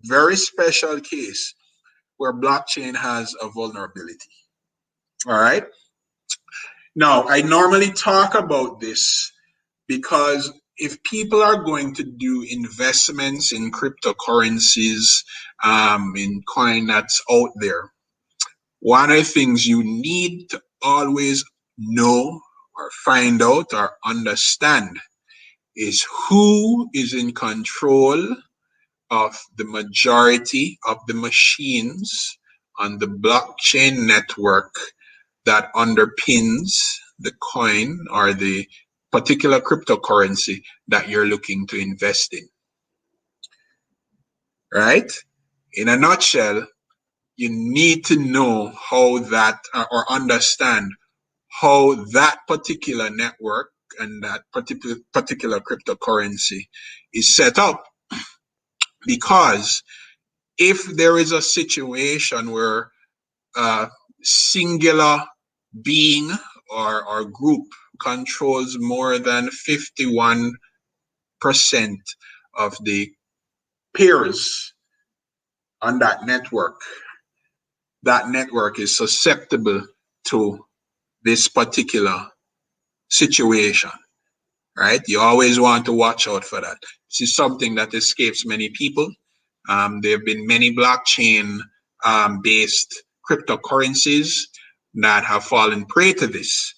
very special case where blockchain has a vulnerability. All right. Now, I normally talk about this because if people are going to do investments in cryptocurrencies, in coin that's out there, one of the things you need to always know or find out or understand is who is in control of the majority of the machines on the blockchain network that underpins the coin or the particular cryptocurrency that you're looking to invest in. Right? In a nutshell, you need to know how that or understand how that particular network and that particular cryptocurrency is set up. Because if there is a situation where a singular being or group controls more than 51% of the peers on that network is susceptible to this particular situation, right? You always want to watch out for that. This is something that escapes many people. There have been many blockchain based cryptocurrencies that have fallen prey to this,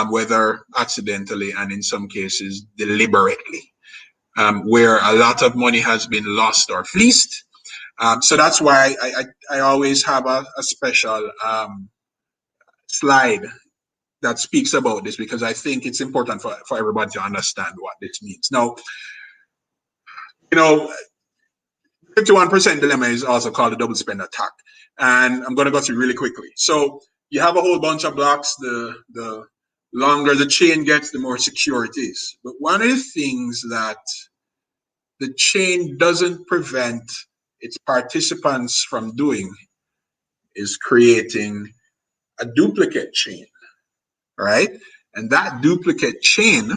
whether accidentally and in some cases deliberately, where a lot of money has been lost or fleeced. So that's why I always have a special slide that speaks about this, because I think it's important for everybody to understand what this means. Now, 51% dilemma is also called the double spend attack. And I'm going to go through really quickly. So you have a whole bunch of blocks. The longer the chain gets, the more secure it is. But one of the things that the chain doesn't prevent its participants from doing is creating a duplicate chain, right? And that duplicate chain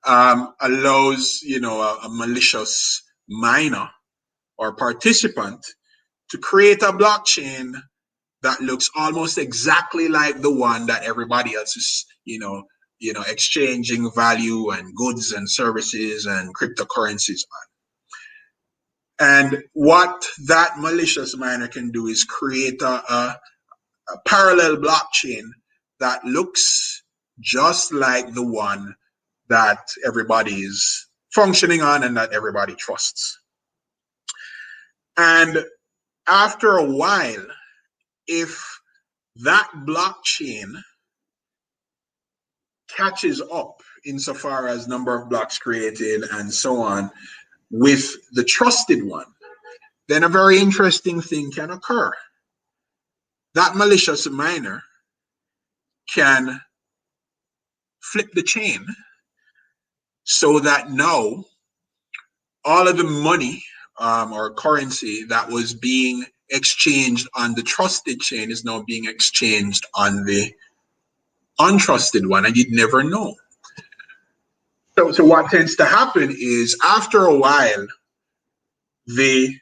allows, a malicious miner or participant to create a blockchain that looks almost exactly like the one that everybody else is, exchanging value and goods and services and cryptocurrencies on. And what that malicious miner can do is create a parallel blockchain that looks just like the one that everybody is functioning on and that everybody trusts. And after a while, if that blockchain catches up insofar as number of blocks created and so on with the trusted one, then a very interesting thing can occur. That malicious miner can flip the chain so that now all of the money or currency that was being exchanged on the trusted chain is now being exchanged on the untrusted one, and you'd never know. So what tends to happen is after a while, the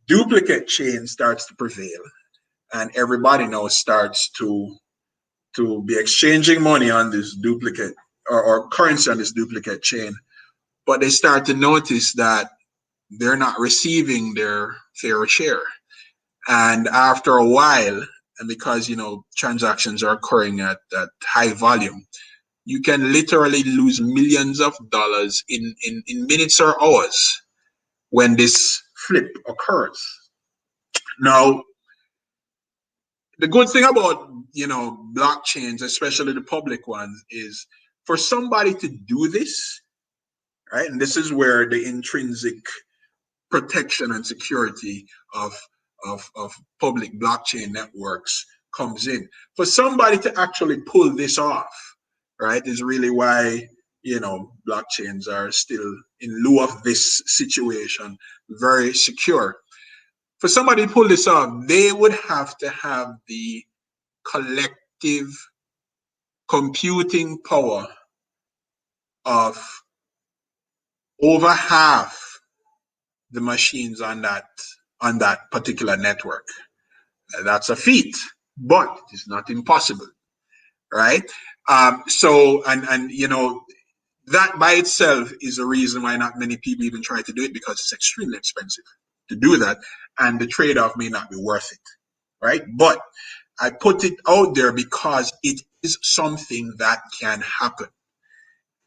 duplicate chain starts to prevail, and everybody now starts to be exchanging money on this duplicate or currency on this duplicate chain. But they start to notice that they're not receiving their fair share. And after a while, and because transactions are occurring at high volume, you can literally lose millions of dollars in minutes or hours when this flip occurs. Now, the good thing about blockchains, especially the public ones, is for somebody to do this, right? And this is where the intrinsic protection and security of public blockchain networks comes in. For somebody to actually pull this off, right, is really why blockchains are still, in lieu of this situation, very secure. For somebody to pull this off, they would have to have the collective computing power of over half the machines on that particular network. That's a feat, but it's not impossible, right? So and that by itself is a reason why not many people even try to do it, because it's extremely expensive to do that, and the trade-off may not be worth it, right? But I put it out there because it is something that can happen.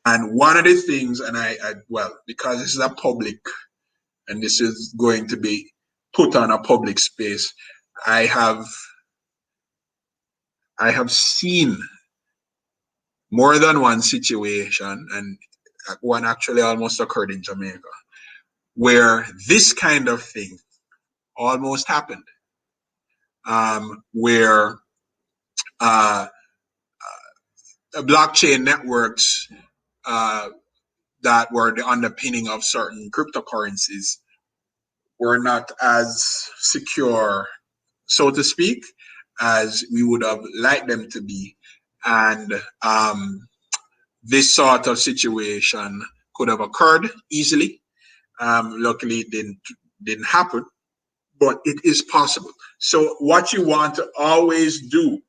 And one of the things, and well, because this is a public, and this is going to be put on a public space, I have seen more than one situation, and one actually almost occurred in Jamaica, where this kind of thing almost happened, where uh, blockchain networks that were the underpinning of certain cryptocurrencies were not as secure, so to speak, as we would have liked them to be. And this sort of situation could have occurred easily. Luckily, it didn't happen, but it is possible. So what you want to always do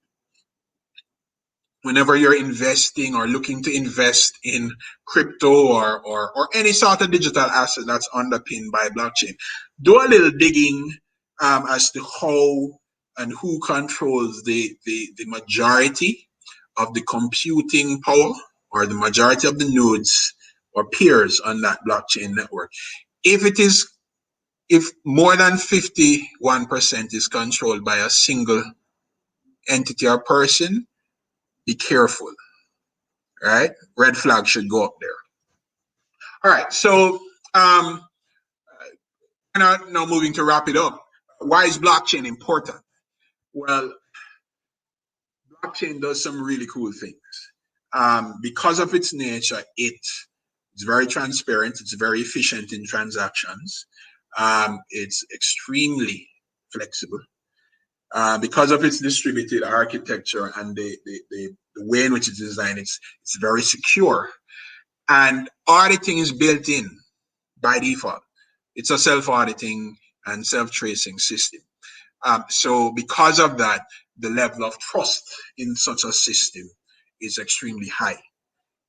whenever you're investing or looking to invest in crypto or any sort of digital asset that's underpinned by blockchain, do a little digging as to how and who controls the majority of the computing power, or the majority of the nodes or peers on that blockchain network. If more than 51% is controlled by a single entity or person, be careful, right? Red flag should go up there. All right, so now moving to wrap it up. Why is blockchain important? Well, blockchain does some really cool things. Because of its nature, it's very transparent, it's very efficient in transactions, it's extremely flexible. Because of its distributed architecture and the way in which it's designed, it's very secure. And auditing is built in by default. It's a self-auditing and self-tracing system. So because of that, the level of trust in such a system is extremely high.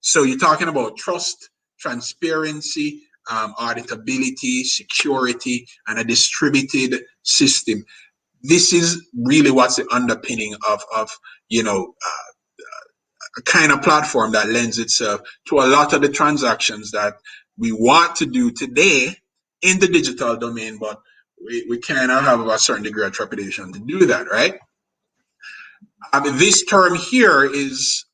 So you're talking about trust, transparency, auditability, security, and a distributed system. This is really what's the underpinning of a kind of platform that lends itself to a lot of the transactions that we want to do today in the digital domain, but we cannot have a certain degree of trepidation to do that, right? This term here is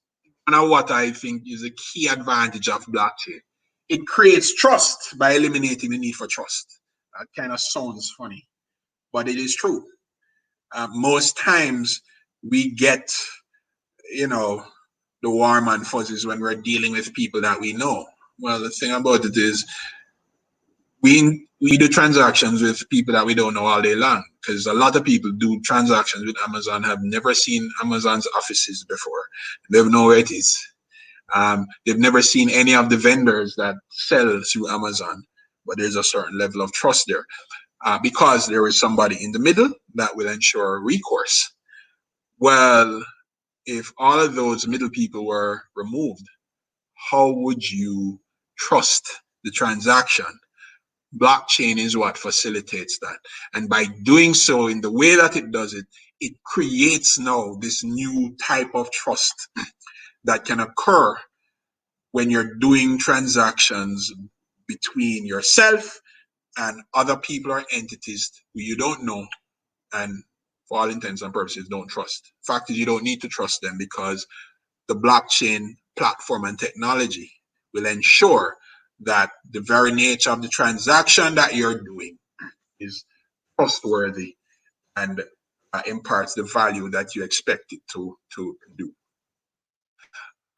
one of what I think is a key advantage of blockchain. It creates trust by eliminating the need for trust. That kind of sounds funny, but it is true. Most times we get, the warm and fuzzies when we're dealing with people that we know. Well, the thing about it is we do transactions with people that we don't know all day long, because a lot of people do transactions with Amazon, have never seen Amazon's offices before. They don't know where it is. They've never seen any of the vendors that sell through Amazon, but there's a certain level of trust there because there is somebody in the middle that will ensure recourse. Well, if all of those middle people were removed, how would you trust the transaction? Blockchain is what facilitates that. And by doing so in the way that it does it, it creates now this new type of trust that can occur when you're doing transactions between yourself and other people or entities who you don't know and for all intents and purposes don't trust. Fact is, you don't need to trust them because the blockchain platform and technology will ensure that the very nature of the transaction that you're doing is trustworthy and imparts the value that you expect it to do.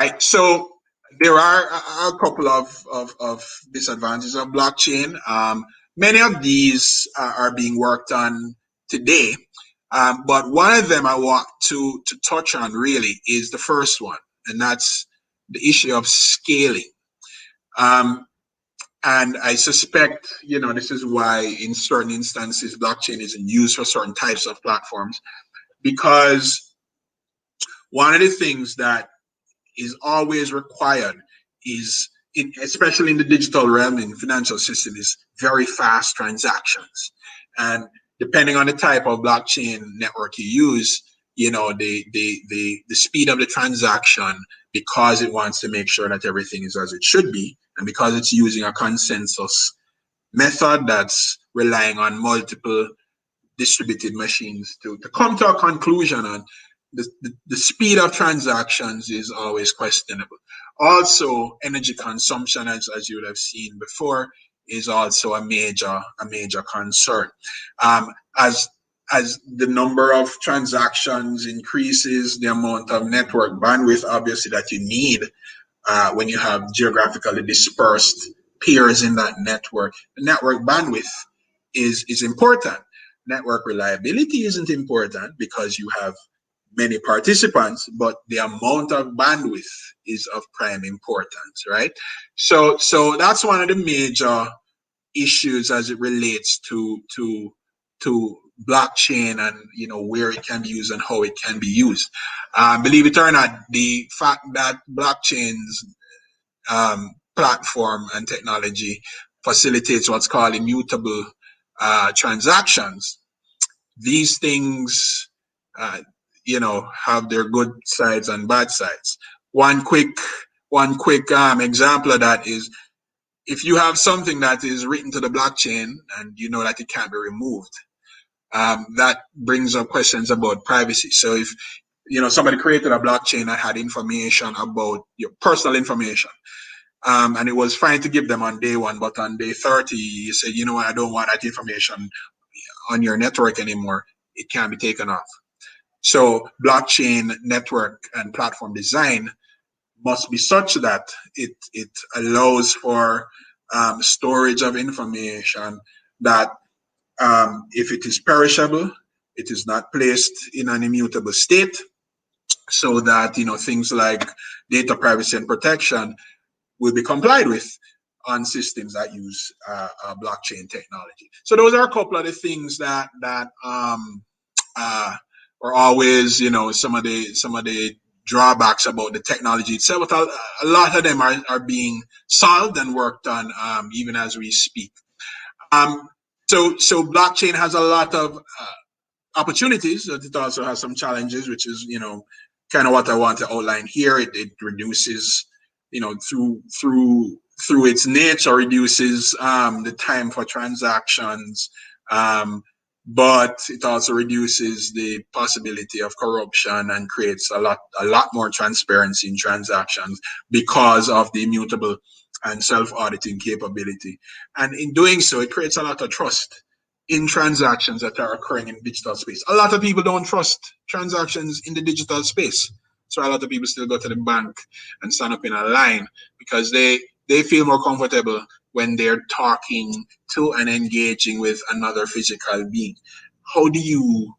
Right. So there are a couple of disadvantages of blockchain. Many of these are being worked on today, but one of them I want to touch on really is the first one, and that's the issue of scaling. And I suspect, this is why in certain instances blockchain isn't used for certain types of platforms, because one of the things that is always required is especially in the digital realm, in financial system, is very fast transactions. And depending on the type of blockchain network you use, the speed of the transaction, because it wants to make sure that everything is as it should be, and because it's using a consensus method that's relying on multiple distributed machines to come to a conclusion on the speed of transactions is always questionable. Also, energy consumption, as you would have seen before, is also a major concern. As the number of transactions increases, the amount of network bandwidth, obviously, that you need when you have geographically dispersed peers in that network, the network bandwidth is important. Network reliability isn't important because you have many participants, but the amount of bandwidth is of prime importance, right? So that's one of the major issues as it relates to blockchain, and where it can be used and how it can be used. Believe it or not, the fact that blockchains platform and technology facilitates what's called immutable transactions. These things, have their good sides and bad sides. One quick example of that is if you have something that is written to the blockchain and you know that it can't be removed. That brings up questions about privacy. So if somebody created a blockchain that had information about your personal information, and it was fine to give them on day one, but on day 30, you say, I don't want that information on your network anymore. It can't be taken off. So blockchain network and platform design must be such that it allows for storage of information that if it is perishable, it is not placed in an immutable state, so that things like data privacy and protection will be complied with on systems that use blockchain technology. So those are a couple of the things that are always, some of the drawbacks about the technology itself. But a lot of them are being solved and worked on even as we speak. So blockchain has a lot of opportunities, but it also has some challenges, which is kind of what I want to outline here. It reduces, through its nature, reduces the time for transactions, but it also reduces the possibility of corruption and creates a lot more transparency in transactions because of the immutable and self-auditing capability. And in doing so, it creates a lot of trust in transactions that are occurring in digital space. A lot of people don't trust transactions in the digital space. So a lot of people still go to the bank and stand up in a line because they feel more comfortable when they're talking to and engaging with another physical being. How do you,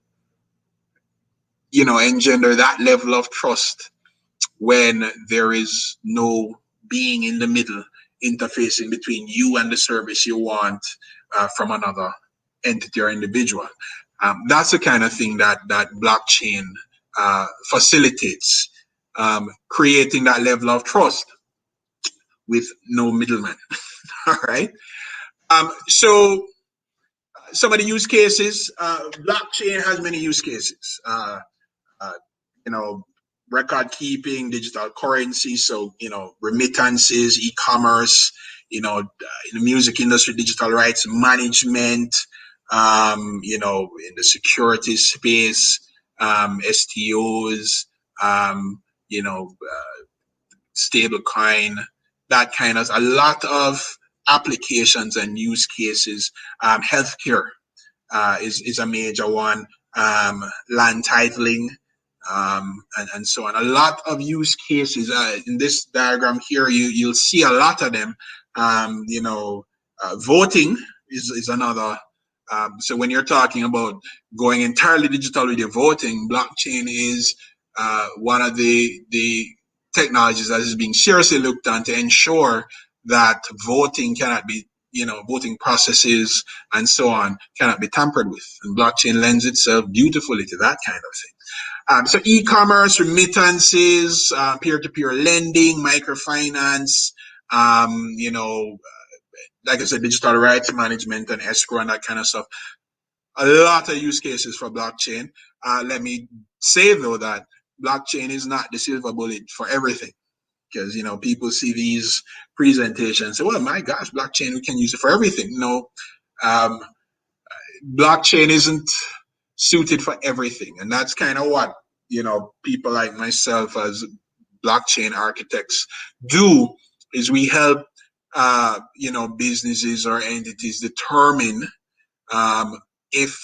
engender that level of trust when there is no being in the middle interfacing between you and the service you want from another entity or individual? That's the kind of thing that blockchain facilitates, creating that level of trust with no middleman. All right. So some of the use cases, blockchain has many use cases. Record keeping, digital currency, so remittances, e-commerce, in the music industry, digital rights management, in the security space, STOs, stablecoin, that kind of, a lot of applications and use cases. Healthcare is a major one. Land titling, and so on. A lot of use cases. In this diagram here, you'll see a lot of them. Voting is another. So when you're talking about going entirely digital with your voting, blockchain is one of the technologies that is being seriously looked on to ensure that voting cannot be, voting processes and so on cannot be tampered with. And blockchain lends itself beautifully to that kind of thing. So e-commerce, remittances, peer-to-peer lending, microfinance, you know, like I said, digital rights management and escrow and that kind of stuff. A lot of use cases for blockchain. Let me say though that blockchain is not the silver bullet for everything, because you know people see these presentations and say, "Well, my gosh, blockchain, we can use it for everything." No, um, blockchain isn't suited for everything, and that's kind of what people like myself as blockchain architects do. Is we help businesses or entities determine if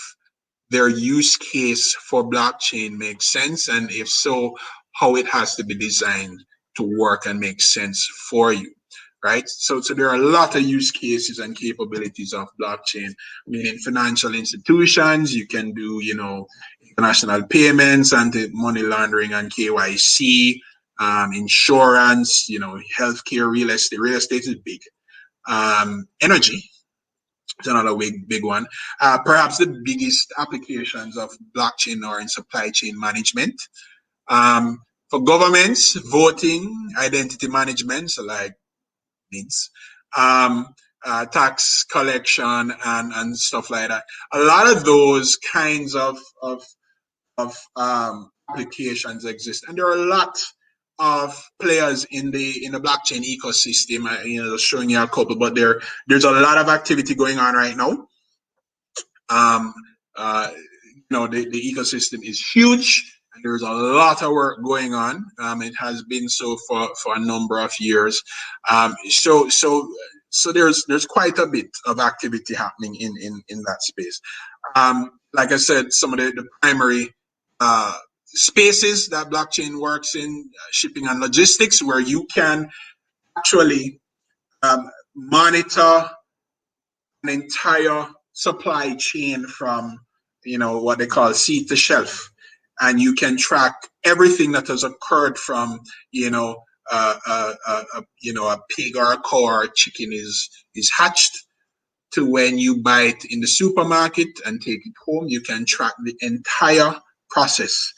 their use case for blockchain makes sense, and if so, how it has to be designed to work and make sense for you, right? So there are a lot of use cases and capabilities of blockchain. I mean, in financial institutions, you can do, international payments, anti-money laundering and KYC, insurance, healthcare, real estate. Real estate is big. Energy, it's another big one. Perhaps the biggest applications of blockchain are in supply chain management. For governments, voting, identity management, so like needs, tax collection and stuff like that. A lot of those kinds of applications exist, and there are a lot of players in the blockchain ecosystem. Just showing you a couple, but there's a lot of activity going on right now. Um, the ecosystem is huge, and there's a lot of work going on. It has been so for a number of years. So there's quite a bit of activity happening in that space. Like I said, some of the primary spaces that blockchain works in, shipping and logistics, where you can actually monitor an entire supply chain from what they call seed to shelf, and you can track everything that has occurred from a pig or a cow or a chicken is hatched to when you buy it in the supermarket and take it home. You can track the entire process.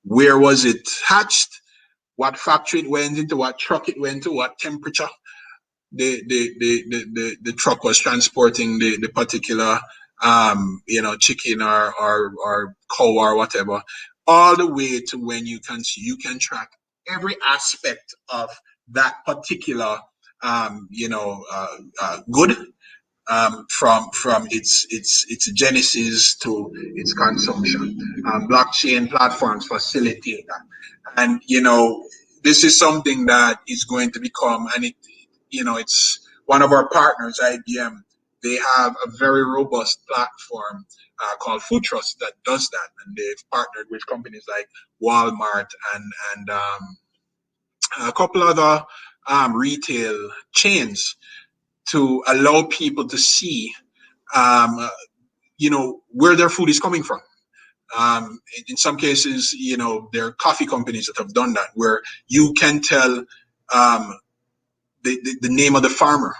Where was it hatched, what factory it went into, what truck it went to, what temperature the truck was transporting the particular chicken or cow or whatever, all the way to when you can track every aspect of that particular good, from its genesis to its consumption. Blockchain platforms facilitate that, and this is something that is going to become, and it's one of our partners, IBM. They have a very robust platform called Food Trust that does that, and they've partnered with companies like Walmart and a couple other retail chains to allow people to see, where their food is coming from. In some cases, there are coffee companies that have done that, where you can tell the name of the farmer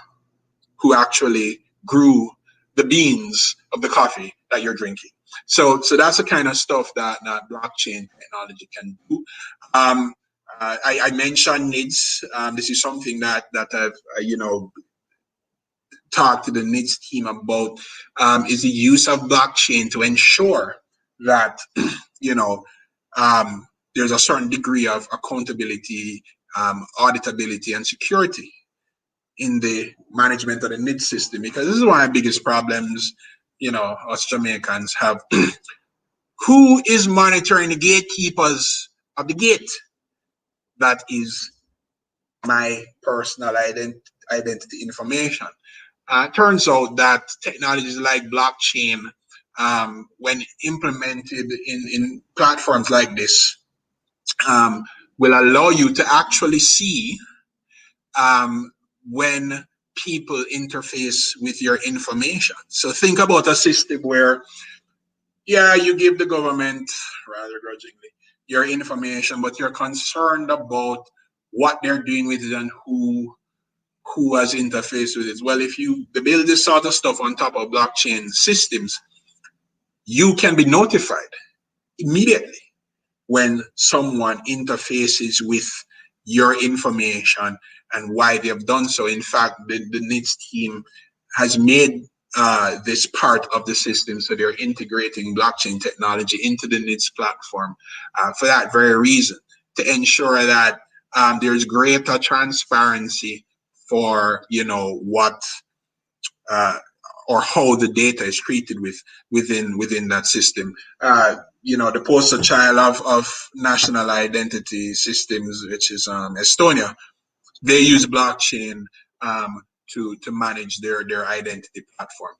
who actually grew the beans of the coffee that you're drinking. So that's the kind of stuff that blockchain technology can do. I mentioned needs. This is something that I've talked to the needs team about, is the use of blockchain to ensure that there's a certain degree of accountability, auditability, and security in the management of the NID system, because this is one of the biggest problems, us Jamaicans have. Who is monitoring the gatekeepers of the gate? That is my personal identity information. Turns out that technologies like blockchain, when implemented in platforms like this, will allow you to actually see when people interface with your information. So think about a system where, you give the government, rather grudgingly, your information, but you're concerned about what they're doing with it and who has interfaced with it. Well, if you build this sort of stuff on top of blockchain systems, you can be notified immediately when someone interfaces with your information and why they have done so. In fact, the NITS team has made this part of the system, so they're integrating blockchain technology into the NITS platform for that very reason, to ensure that there's greater transparency for what or how the data is treated within that system. The poster child of national identity systems, which is Estonia, they use blockchain to manage their identity platform.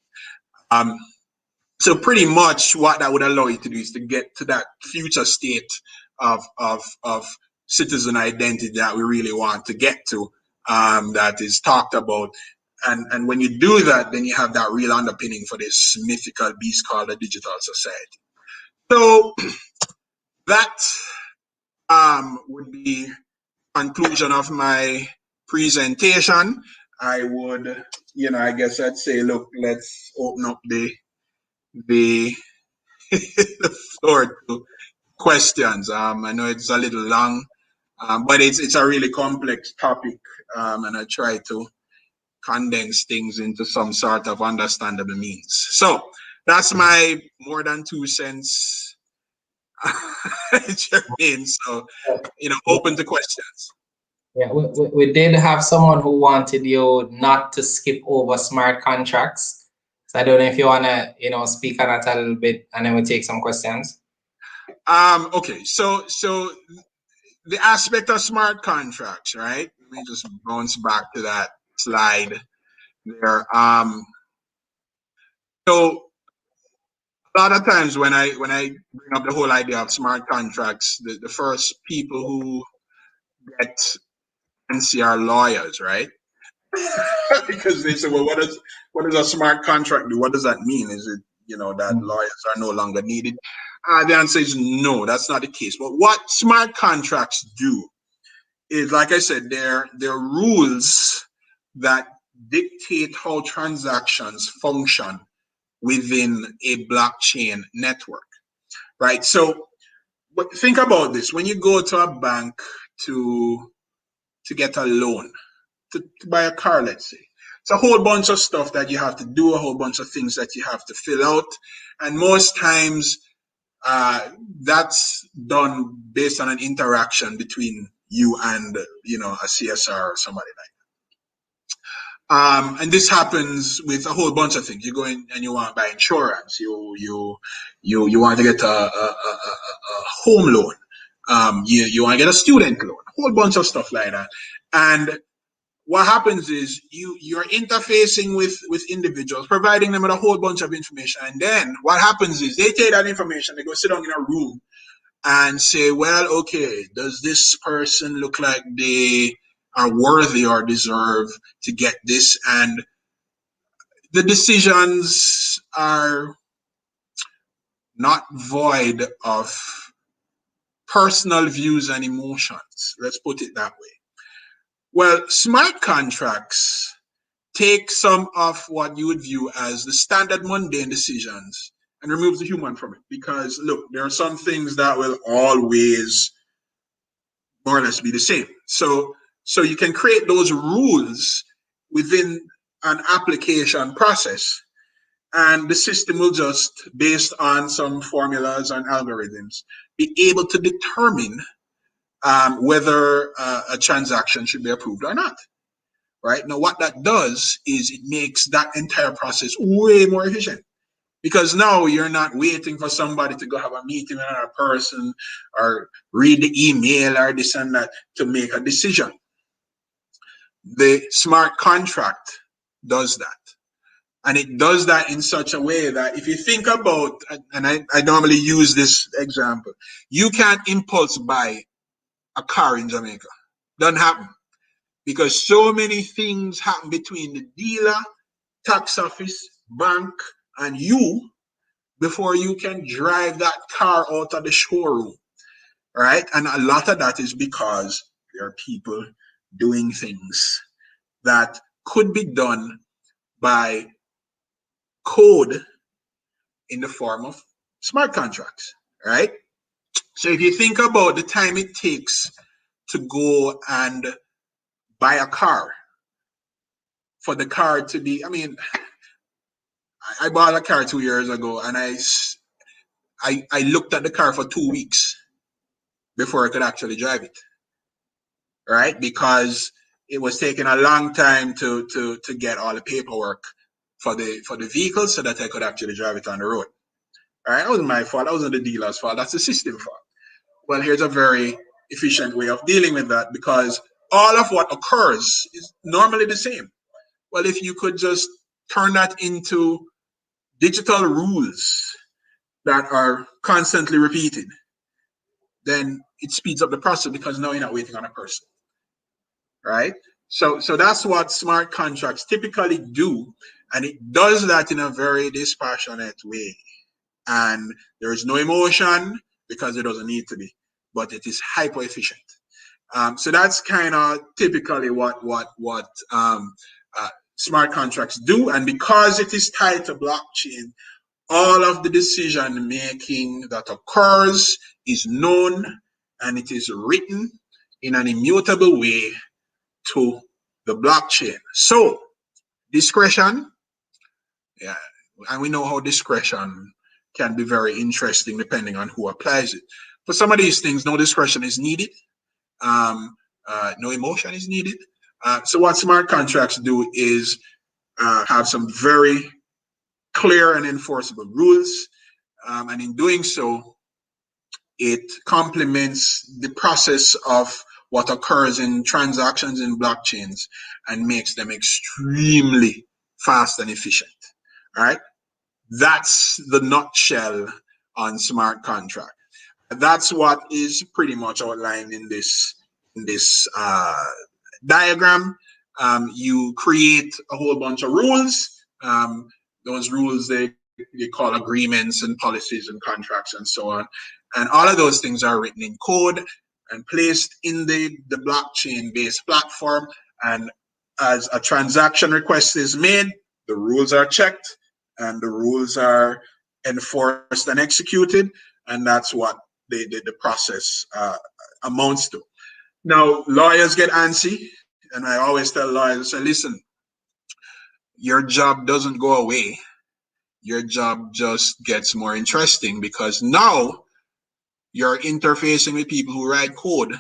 So pretty much what that would allow you to do is to get to that future state of citizen identity that we really want to get to, that is talked about. And when you do that, then you have that real underpinning for this mythical beast called a digital society. So that would be conclusion of my presentation. I would, I guess I'd say, look, let's open up the the floor to questions. I know it's a little long, but it's a really complex topic, and I try to condense things into some sort of understandable means. So that's my more than 2 cents, Jermaine. So, open to questions. Yeah, we did have someone who wanted you not to skip over smart contracts. So I don't know if you want to, speak on that a little bit, and then we take some questions. Okay, so the aspect of smart contracts, right? Let me just bounce back to that slide there. So a lot of times when I bring up the whole idea of smart contracts, the first people who get fancy are lawyers, right? Because they say, well, what does a smart contract do? What does that mean? Is it that lawyers are no longer needed? The answer is no, that's not the case. But what smart contracts do is, like I said, they're rules that dictate how transactions function within a blockchain network, right? So think about this. When you go to a bank to get a loan, to buy a car, let's say, it's a whole bunch of stuff that you have to do, a whole bunch of things that you have to fill out. And most times that's done based on an interaction between you and a CSR or somebody like that. And this happens with a whole bunch of things. You go in and you want to buy insurance. You want to get a home loan. You want to get a student loan. A whole bunch of stuff like that. And what happens is you're interfacing with individuals, providing them with a whole bunch of information. And then what happens is they take that information, they go sit down in a room and say, well, okay, does this person look like they are worthy or deserve to get this? And the decisions are not void of personal views and emotions. Let's put it that way. Well, smart contracts take some of what you would view as the standard mundane decisions and removes the human from it. Because look, there are some things that will always more or less be the same. So you can create those rules within an application process, and the system will just, based on some formulas and algorithms, be able to determine whether a transaction should be approved or not. Right? Now, what that does is it makes that entire process way more efficient, because now you're not waiting for somebody to go have a meeting with another person or read the email or this and that to make a decision. The smart contract does that. And it does that in such a way that if you think about, and I normally use this example, you can't impulse buy a car in Jamaica. Doesn't happen. Because so many things happen between the dealer, tax office, bank, and you before you can drive that car out of the showroom, right? And a lot of that is because there are people doing things that could be done by code in the form of smart contracts, right? So if you think about the time it takes to go and buy a car, for the car to be, I mean, I bought a car 2 years ago, and I looked at the car for 2 weeks before I could actually drive it, right? Because it was taking a long time to get all the paperwork for the vehicle so that I could actually drive it on the road. All right, that wasn't my fault. That wasn't the dealer's fault. That's the system fault. Well, here's a very efficient way of dealing with that, because all of what occurs is normally the same. Well, if you could just turn that into digital rules that are constantly repeated, then it speeds up the process, because now you're not waiting on a person, right? So that's what smart contracts typically do, and it does that in a very dispassionate way. And there is no emotion, because it doesn't need to be, but it is hyper efficient. So that's kind of typically what smart contracts do. And because it is tied to blockchain, all of the decision making that occurs is known, and it is written in an immutable way to the blockchain. So discretion, yeah, and we know how discretion can be very interesting depending on who applies it. For some of these things, no discretion is needed. No emotion is needed. So what smart contracts do is have some very clear and enforceable rules, and in doing so, it complements the process of what occurs in transactions in blockchains and makes them extremely fast and efficient. All right, that's the nutshell on smart contract. That's what is pretty much outlined in this diagram. You create a whole bunch of rules. Those rules they call agreements and policies and contracts and so on. And all of those things are written in code and placed in the blockchain-based platform. And as a transaction request is made, the rules are checked and the rules are enforced and executed. And that's what the process amounts to. Now, lawyers get antsy, and I always tell lawyers, I say, listen, your job doesn't go away. Your job just gets more interesting, because now you're interfacing with people who write code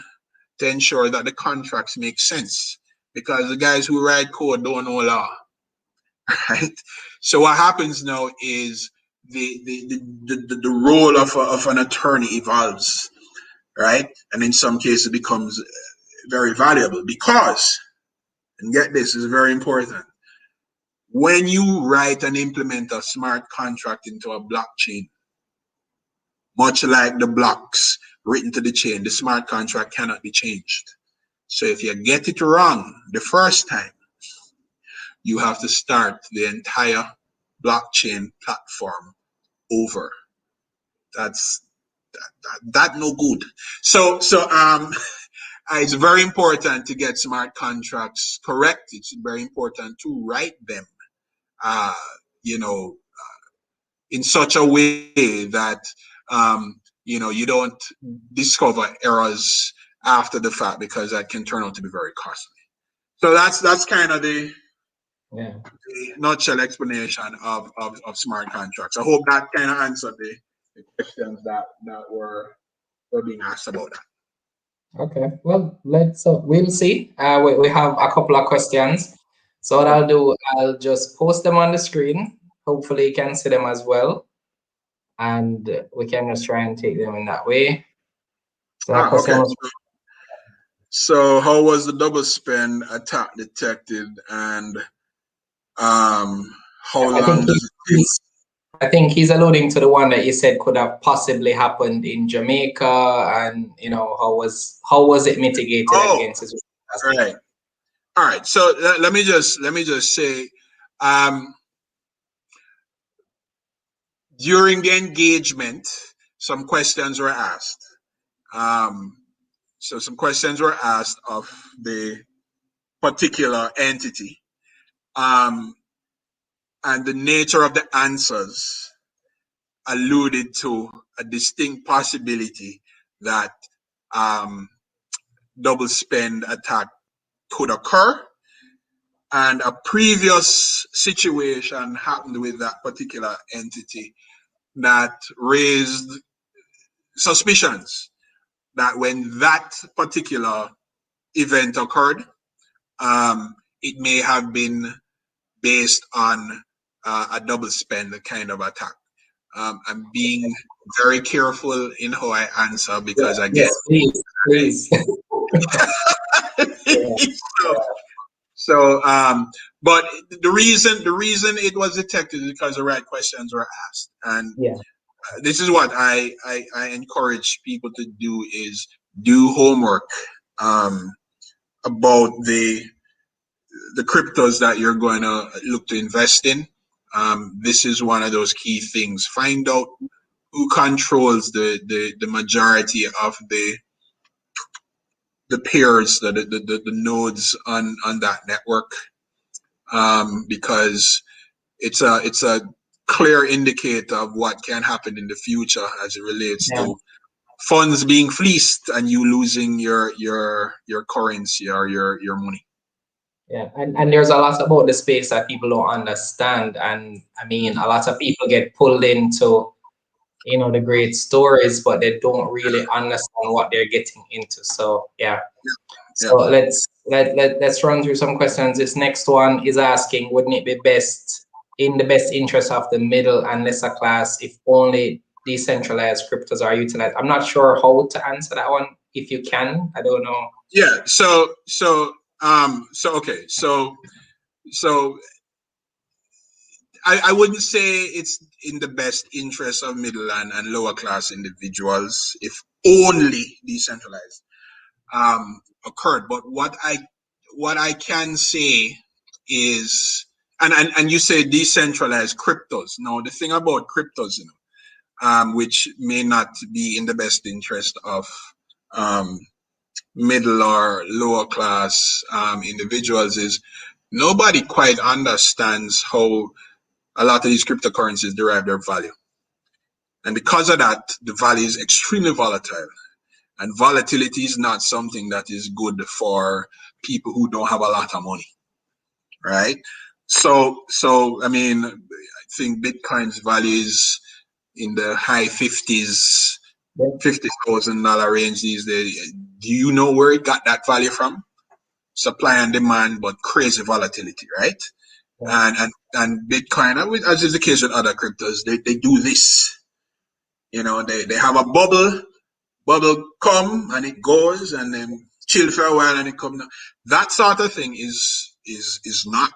to ensure that the contracts make sense, because the guys who write code don't know law, right? So what happens now is the role of an attorney evolves, right? And in some cases it becomes very valuable, because, and get this, is very important, when you write and implement a smart contract into a blockchain, much like the blocks written to the chain, the smart contract cannot be changed. So if you get it wrong the first time, you have to start the entire blockchain platform over. That's that no good. So it's very important to get smart contracts correct. It's very important to write them, uh, you know, in such a way that you don't discover errors after the fact, because that can turn out to be very costly. So that's kind of the nutshell explanation of smart contracts. I hope that kind of answered the questions that were being asked about that. Okay, well, we'll see. We have a couple of questions. So what I'll do, I'll just post them on the screen. Hopefully you can see them as well. And we can just try and take them in that way. So okay. So how was the double spend attack detected, and how long does it take? I think he's alluding to the one that you said could have possibly happened in Jamaica, and how was it mitigated against his? Right. All right. So let me just say, during the engagement, some questions were asked. So some questions were asked of the particular entity, and the nature of the answers alluded to a distinct possibility that double spend attack could occur. And a previous situation happened with that particular entity that raised suspicions that when that particular event occurred, it may have been based on a double spend kind of attack. I'm being very careful in how I answer because again, Yes, please. so but the reason it was detected is because the right questions were asked, and this is what I encourage people to do is do homework about the cryptos that you're going to look to invest in. This is one of those key things. Find out who controls the majority of the pairs, the nodes on that network, because it's a clear indicator of what can happen in the future as it relates to funds being fleeced and you losing your currency or your money. Yeah, and there's a lot about the space that people don't understand, and I mean, a lot of people get pulled into, you know, the great stories, but they don't really understand what they're getting into. So so let's run through some questions. This next one is asking, wouldn't it be best in the best interest of the middle and lesser class if only decentralized cryptos are utilized? I'm not sure how to answer that one. If you can, I don't know. Yeah. So I wouldn't say it's in the best interest of middle and lower class individuals if only decentralized occurred. But what I can say is, and you say decentralized cryptos. Now the thing about cryptos, which may not be in the best interest of middle or lower class individuals, is nobody quite understands how a lot of these cryptocurrencies derive their value. And because of that, the value is extremely volatile. And volatility is not something that is good for people who don't have a lot of money, right? So I mean, I think Bitcoin's value is in the high 50s, $50,000 range these days. Do you know where it got that value from? Supply and demand, but crazy volatility, right? And Bitcoin, as is the case with other cryptos, they do this. You know, they have a bubble come and it goes and then chill for a while and it comes. That sort of thing is not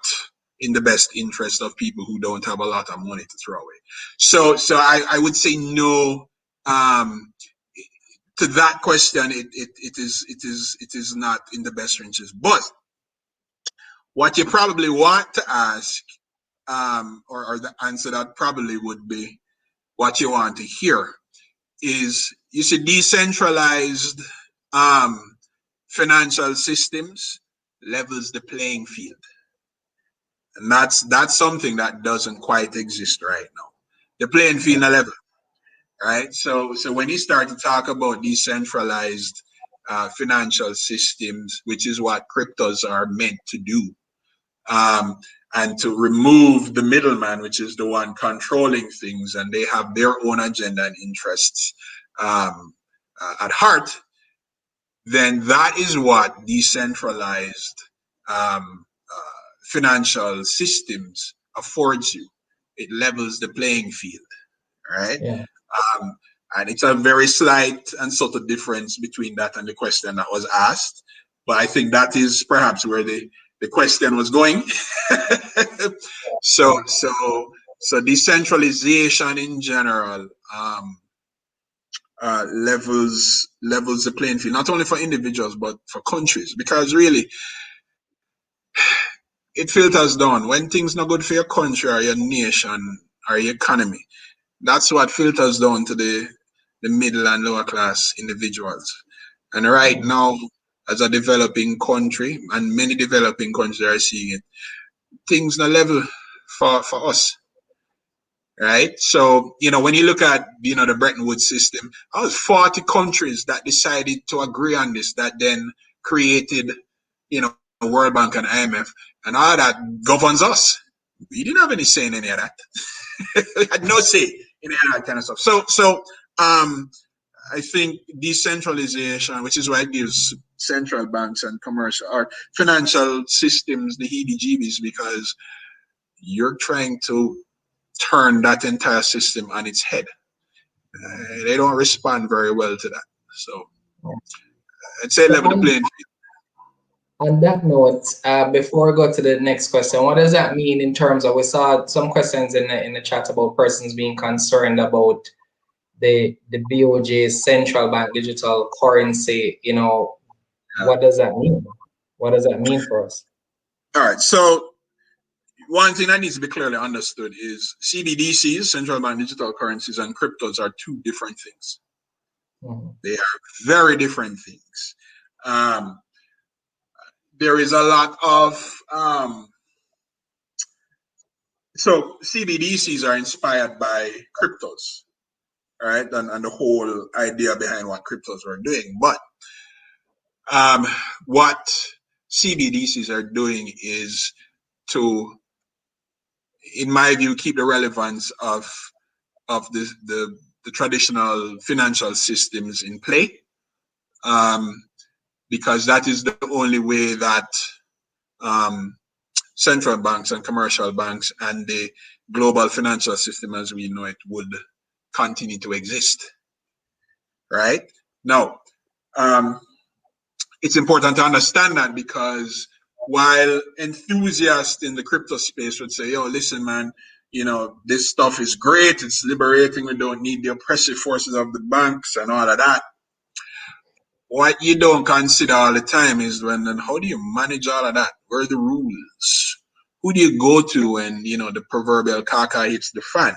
in the best interest of people who don't have a lot of money to throw away. So I would say no to that question. It is not in the best interest. But what you probably want to ask, or the answer that probably would be what you want to hear, is you see decentralized financial systems levels the playing field, and that's something that doesn't quite exist right now. The playing field level, right? So when you start to talk about decentralized financial systems, which is what cryptos are meant to do, and to remove the middleman, which is the one controlling things, and they have their own agenda and interests at heart, then that is what decentralized financial systems affords you. It levels the playing field, right? And it's a very slight and subtle difference between that and the question that was asked. But I think that is perhaps where the question was going. So decentralization in general levels the playing field, not only for individuals but for countries, because really it filters down when things not good for your country or your nation or your economy. That's what filters down to the middle and lower class individuals. And right now, as a developing country, and many developing countries are seeing it, things not level for us. Right? So, when you look at, the Bretton Woods system, I was 40 countries that decided to agree on this, that then created, World Bank and IMF, and all that governs us. We didn't have any say in any of that. We had no say in any of that kind of stuff. So I think decentralization, which is why it gives central banks and commercial or financial systems the heebie-jeebies, because you're trying to turn that entire system on its head. They don't respond very well to that. So I'd say level the playing field. On that note, before we go to the next question, what does that mean in terms of, we saw some questions in the chat about persons being concerned about the BOJ's central bank digital currency, what does that mean? What does that mean for us? All right. So one thing that needs to be clearly understood is CBDCs, central bank digital currencies, and cryptos are two different things. Mm-hmm. They are very different things. There is a lot of so CBDCs are inspired by cryptos, right? And the whole idea behind what cryptos were doing. But what CBDCs are doing is to, in my view, keep the relevance of the traditional financial systems in play, because that is the only way that central banks and commercial banks and the global financial system as we know it would continue to exist. Right? Now, it's important to understand that, because while enthusiasts in the crypto space would say, yo, listen, man, this stuff is great, it's liberating, we don't need the oppressive forces of the banks and all of that. What you don't consider all the time is then how do you manage all of that? Where are the rules? Who do you go to when, the proverbial caca hits the fan?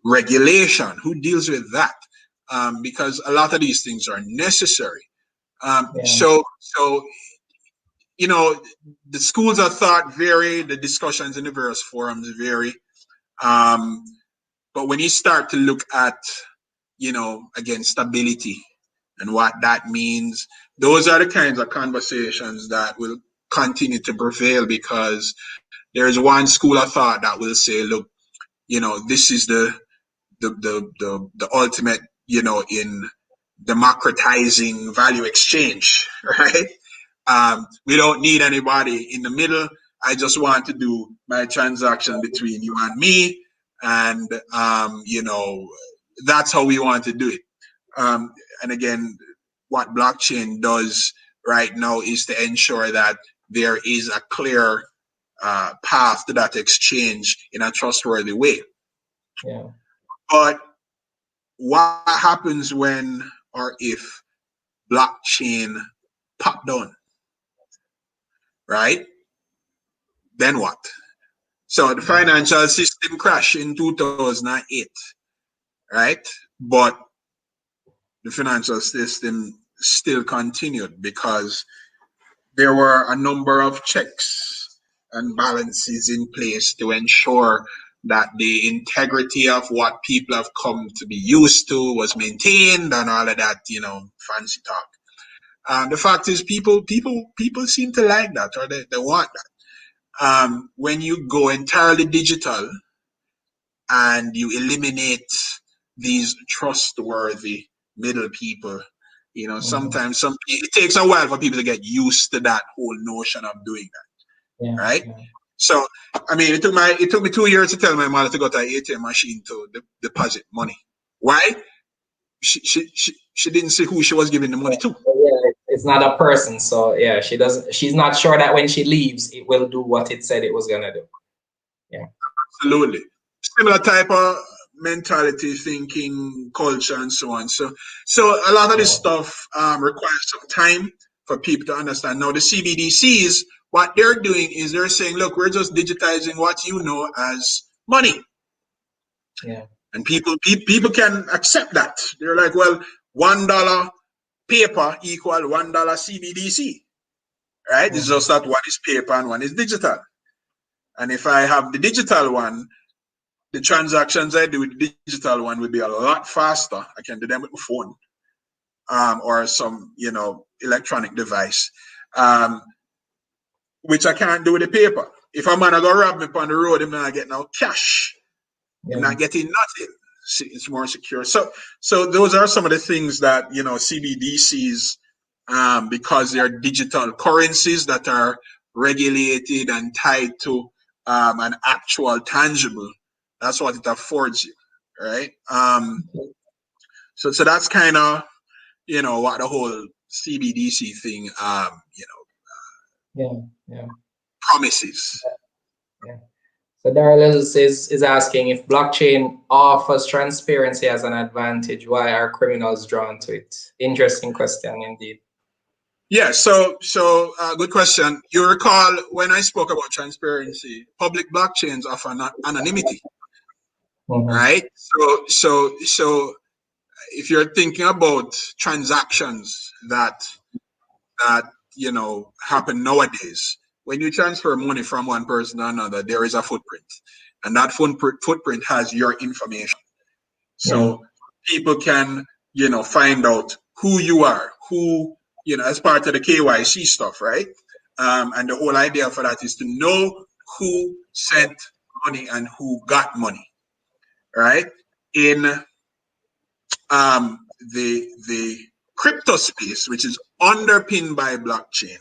Regulation, who deals with that? Because a lot of these things are necessary. So, the schools of thought vary, the discussions in the various forums vary. But when you start to look at, again, stability and what that means, those are the kinds of conversations that will continue to prevail, because there's one school of thought that will say, look, this is the ultimate, in democratizing value exchange, right? We don't need anybody in the middle. I just want to do my transaction between you and me, and that's how we want to do it. And again, what blockchain does right now is to ensure that there is a clear path to that exchange in a trustworthy way. Yeah. But what happens when or if blockchain pop down, right? Then what? So the financial system crashed in 2008, right? But the financial system still continued because there were a number of checks and balances in place to ensure that the integrity of what people have come to be used to was maintained and all of that, fancy talk. The fact is, people seem to like that, or they want that. When you go entirely digital and you eliminate these trustworthy middle people, sometimes it takes a while for people to get used to that whole notion of doing that, right? Yeah. So, I mean, it took me 2 years to tell my mother to go to an ATM machine to deposit money. Why? She didn't see who she was giving the money to. Yeah, it's not a person, so yeah, she's not sure that when she leaves, it will do what it said it was gonna do. Yeah, absolutely. Similar type of mentality, thinking, culture, and so on. So a lot of this stuff requires some time for people to understand. Now, the CBDCs, what they're doing is they're saying, look, we're just digitizing what you know as money. Yeah. And people can accept that. They're like, well, $1 paper equal $1 CBDC, right? It's just that one is paper and one is digital. And if I have the digital one, the transactions I do with the digital one will be a lot faster. I can do them with my phone. or some, electronic device, which I can't do with the paper. If a man go rob me on the road, I'm not getting no cash. I'm not getting nothing. It's more secure. So those are some of the things that, CBDCs, because they're digital currencies that are regulated and tied to an actual tangible. That's what it affords you, right? So that's kind of, what the whole CBDC thing, promises. Yeah. So Daryl is asking if blockchain offers transparency as an advantage, why are criminals drawn to it? Interesting question indeed. Yeah, so good question. You recall when I spoke about transparency, public blockchains offer anonymity, right? So if you're thinking about transactions that happen nowadays, when you transfer money from one person to another, there is a footprint, and that footprint has your information. So people can, find out who you are, as part of the KYC stuff, right? And the whole idea for that is to know who sent money and who got money, right? In the crypto space, which is underpinned by blockchain,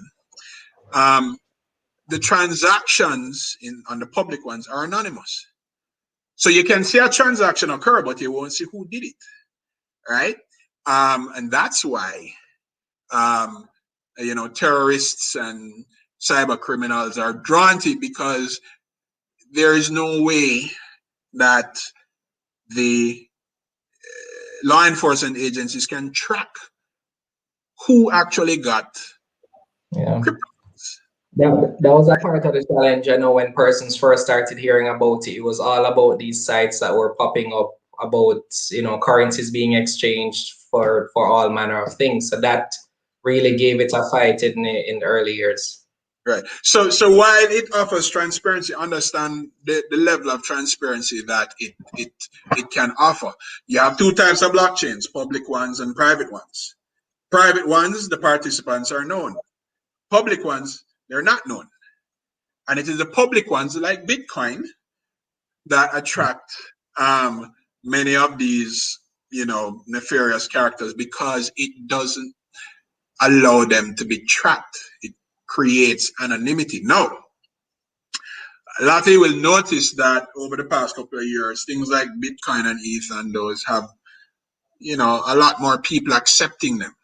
the transactions on the public ones are anonymous. So you can see a transaction occur, but you won't see who did it, right? And that's why, terrorists and cyber criminals are drawn to it, because there is no way that the law enforcement agencies can track who actually got crypto. That was a part of the challenge. I know when persons first started hearing about it, it was all about these sites that were popping up about, currencies being exchanged for all manner of things. So that really gave it a fight in the early years. Right. So while it offers transparency, understand the level of transparency that it can offer. You have two types of blockchains, public ones and private ones. Private ones, the participants are known. Public ones, they're not known. And it is the public ones like Bitcoin that attract many of these, nefarious characters, because it doesn't allow them to be tracked. It creates anonymity. Now, a lot of you will notice that over the past couple of years, things like Bitcoin and ETH and those have, a lot more people accepting them.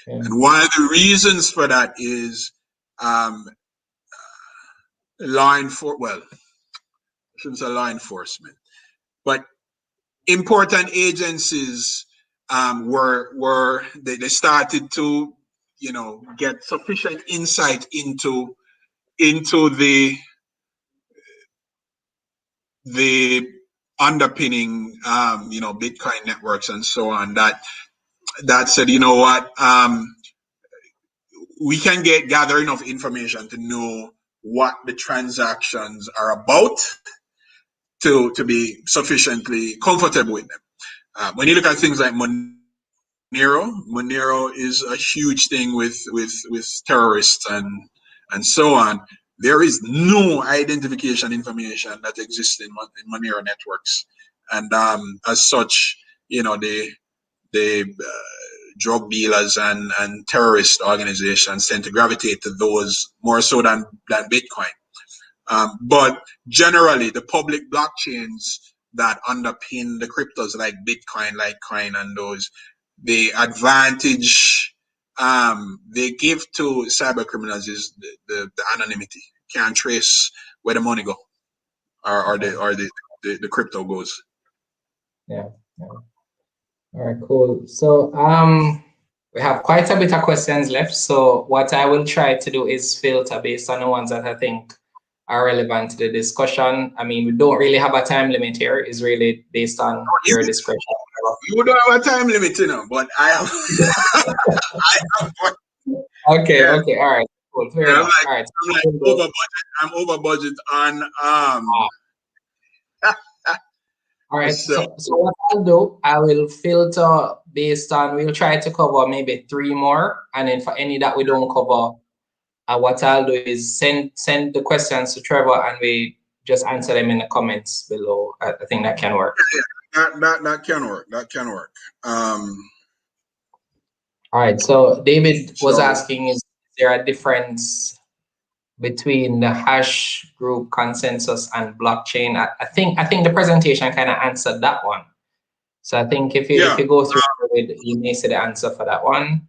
And one of the reasons for that is law enforcement. I shouldn't say law enforcement, but important agencies they started to, get sufficient insight into the underpinning, Bitcoin networks and so on, that said, what, we can gather enough information to know what the transactions are about to be sufficiently comfortable with them. When you look at things like Monero is a huge thing with terrorists and so on. There is no identification information that exists in Monero networks, and as such, the drug dealers and terrorist organizations tend to gravitate to those more so than Bitcoin. But generally, the public blockchains that underpin the cryptos like Bitcoin, Litecoin, and those, the advantage they give to cyber criminals is the anonymity. Can't trace where the money go or the crypto goes. Yeah. All right, cool. So we have quite a bit of questions left. So what I will try to do is filter based on the ones that I think are relevant to the discussion. I mean, we don't really have a time limit here. It's really based on your discretion. You don't have a time limit, but I have. I have one. Okay. Yeah. Okay. All right. Cool. Fair enough. All right. I'm over budget on All right. So So what I'll do, I will filter based on, we'll try to cover maybe 3 more. And then for any that we don't cover, what I'll do is send the questions to Trevor and we just answer them in the comments below. I think that can work. that can work. That can work. All right. So David was So asking, is there a difference between the hash group consensus and blockchain? I think the presentation kind of answered that one. So I think if you go through it, you may see the answer for that one.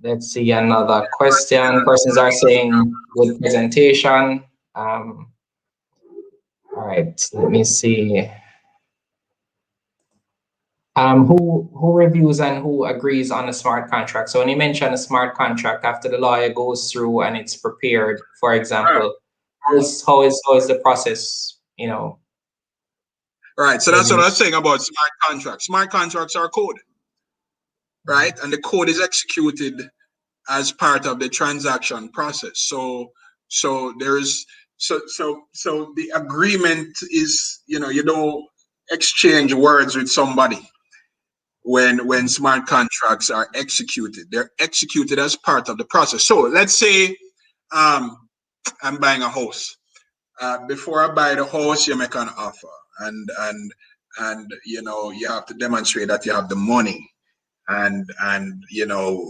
Let's see another question. Persons are saying good presentation. All right, let me see. Who reviews and who agrees on a smart contract? So when you mention a smart contract, after the lawyer goes through and it's prepared, for example, how is the process? Right. So that's what I was saying about smart contracts. Smart contracts are code, right? And the code is executed as part of the transaction process. So there's so the agreement is, you don't exchange words with somebody when smart contracts are executed. They're executed as part of the process. So let's say I'm buying a house. Before I buy the house, you make an offer, and you have to demonstrate that you have the money, and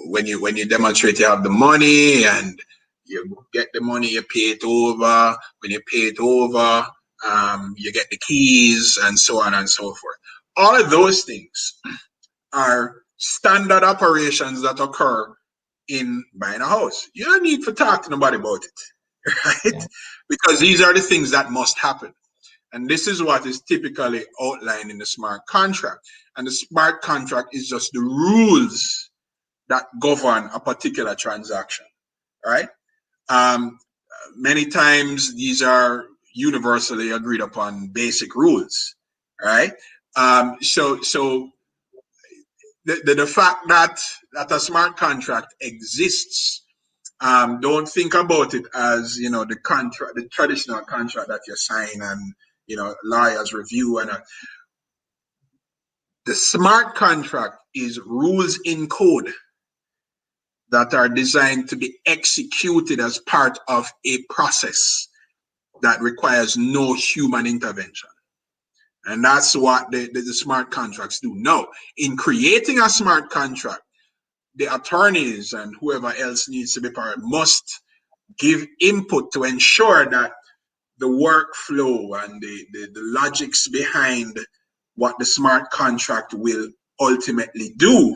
when you demonstrate you have the money and you get the money, you pay it over. When you pay it over, you get the keys and so on and so forth. All of those things are standard operations that occur in buying a house. You don't need to talk to nobody about it, right? Yeah. Because these are the things that must happen. And this is what is typically outlined in the smart contract. And the smart contract is just the rules that govern a particular transaction, right? Many times these are universally agreed upon basic rules, right? So the fact that a smart contract exists, don't think about it as the traditional contract that you sign and lawyers review. And the smart contract is rules in code that are designed to be executed as part of a process that requires no human intervention. And that's what the smart contracts do. Now, in creating a smart contract, the attorneys and whoever else needs to be part must give input to ensure that the workflow and the logics behind what the smart contract will ultimately do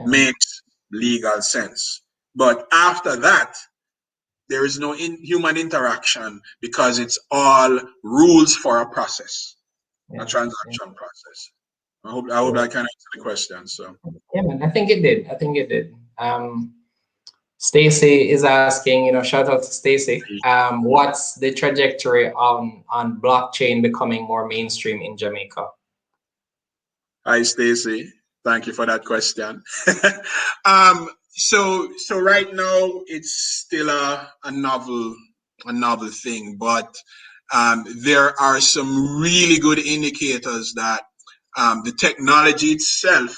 makes legal sense. But after that, there is no human interaction because it's all rules for a process, a transaction process. I hope I can answer the question. So yeah, man, I think it did. Stacy is asking, shout out to Stacy. What's the trajectory on blockchain becoming more mainstream in Jamaica? Hi, Stacy. Thank you for that question. So right now it's still a novel thing, but there are some really good indicators that the technology itself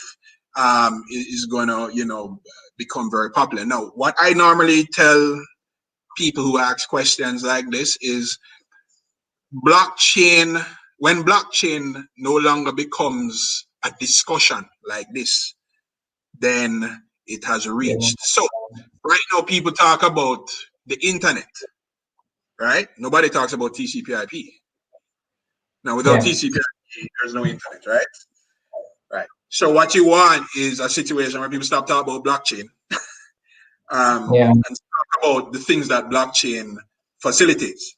is going to become very popular. Now, what I normally tell people who ask questions like this is when blockchain no longer becomes a discussion like this, then it has reached. So right now people talk about the internet, right? Nobody talks about TCP/IP. Now without TCP/IP, there's no internet, right? Right. So what you want is a situation where people stop talking about blockchain and talk about the things that blockchain facilitates.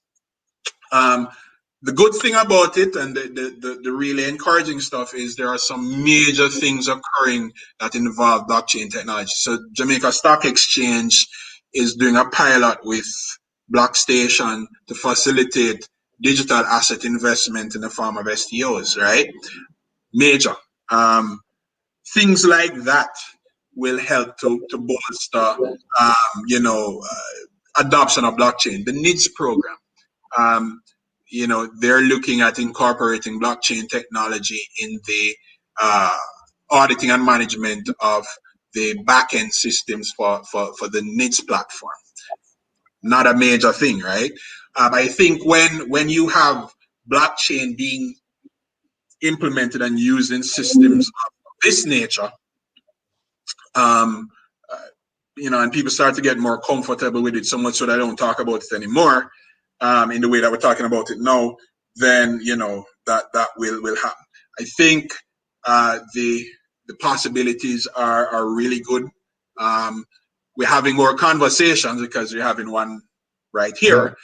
The good thing about it and the really encouraging stuff is there are some major things occurring that involve blockchain technology. So Jamaica Stock Exchange is doing a pilot with BlockStation to facilitate digital asset investment in the form of STOs, right? Major. Things like that will help to bolster, adoption of blockchain. The NIDS program. they're looking at incorporating blockchain technology in the auditing and management of the back-end systems for the NITS platform. Not a major thing, right? I think when you have blockchain being implemented and used in systems of this nature, um, and people start to get more comfortable with it so much so that I don't talk about it anymore in the way that we're talking about it now, then that will happen. I think the possibilities are really good. We're having more conversations because we're having one right here.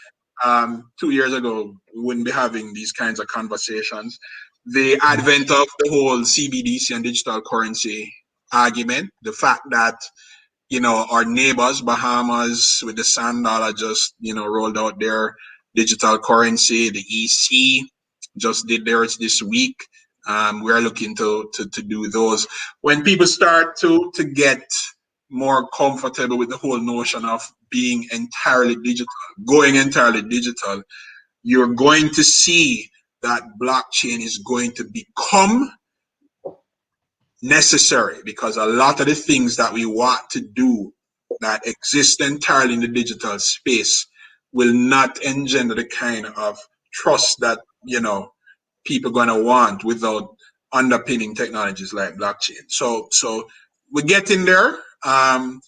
2 years ago, we wouldn't be having these kinds of conversations. The advent of the whole CBDC and digital currency argument, the fact that our neighbors, Bahamas, with the sand dollar, just rolled out their digital currency. The EC just did theirs this week. We're looking to do those. When people start to get more comfortable with the whole notion of being entirely digital, going entirely digital, you're going to see that blockchain is going to become necessary, because a lot of the things that we want to do that exist entirely in the digital space will not engender the kind of trust that people are going to want without underpinning technologies like blockchain. So we're getting there. I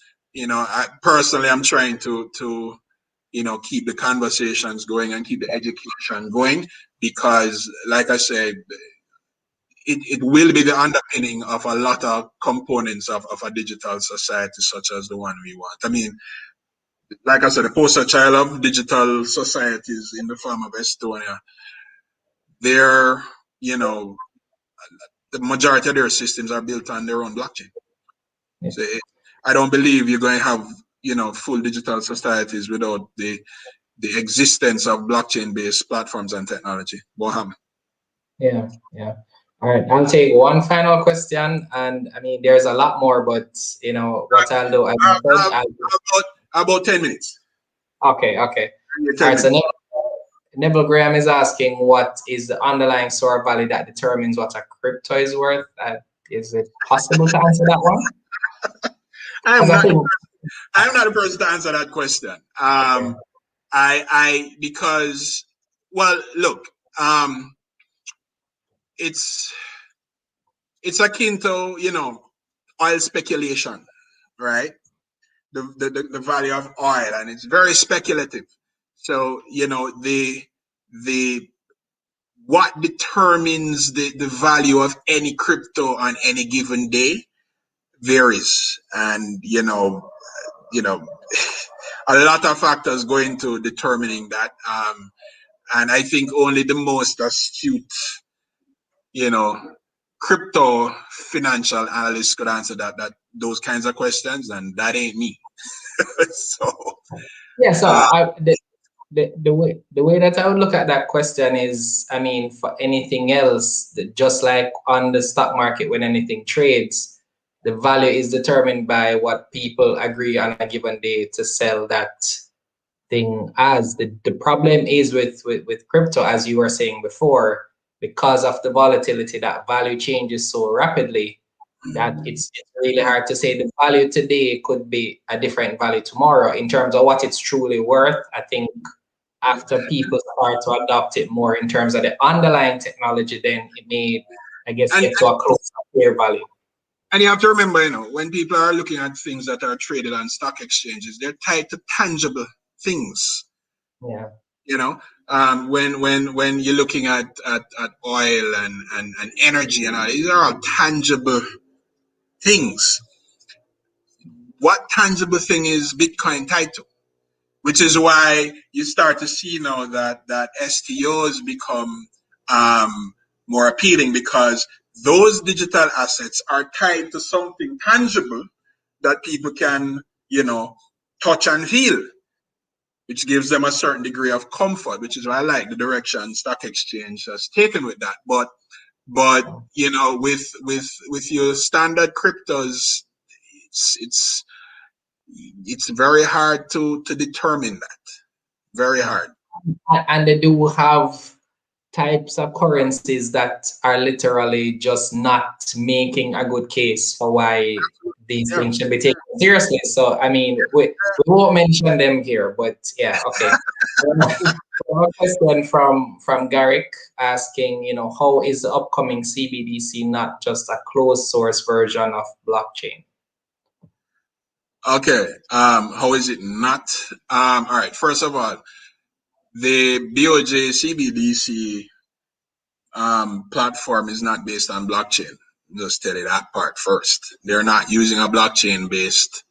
personally, I'm trying to keep the conversations going and keep the education going, because like I said, it will be the underpinning of a lot of components of a digital society such as the one we want. I mean, like I said, the poster child of digital societies in the form of Estonia, they're, the majority of their systems are built on their own blockchain. So I don't believe you're going to have, full digital societies without the existence of blockchain-based platforms and technology. Boham. Yeah. All right, I'll take one final question, and I mean, there's a lot more, but what I'll do, about 10 minutes. Okay. All right, so Neville Graham is asking, what is the underlying store value that determines what a crypto is worth? Is it possible to answer that one? I'm not a person to answer that question. Because, well, look, it's akin to oil speculation, right? The value of oil, and it's very speculative. So the what determines the value of any crypto on any given day varies, and a lot of factors go into determining that. And I think only the most astute, crypto financial analysts could answer those kinds of questions, and that ain't me. So yeah. So the way that I would look at that question is, I mean, for anything else, just like on the stock market, when anything trades, the value is determined by what people agree on a given day to sell that thing as. The problem is with crypto, as you were saying before, because of the volatility, that value changes so rapidly that it's really hard to say the value today could be a different value tomorrow in terms of what it's truly worth. I think after people start to adopt it more in terms of the underlying technology, then it may, I guess, get to a close fair value. And you have to remember, when people are looking at things that are traded on stock exchanges, they're tied to tangible things. Yeah. When you're looking at oil and energy and all, these are all tangible things. What tangible thing is Bitcoin tied to? Which is why you start to see now that STOs become more appealing, because those digital assets are tied to something tangible that people can, touch and feel, which gives them a certain degree of comfort, which is why I like the direction stock exchange has taken with that. But with your standard cryptos, it's very hard to determine that. Very hard. And they do have types of currencies that are literally just not making a good case for why these Yeah. things should be taken seriously. So, I mean, we won't mention them here, but yeah, okay. A question from Garrick asking, how is the upcoming CBDC not just a closed source version of blockchain? Okay. How is it not? All right. First of all, the BOJ CBDC platform is not based on blockchain. Just tell you that part first. They're not using a blockchain based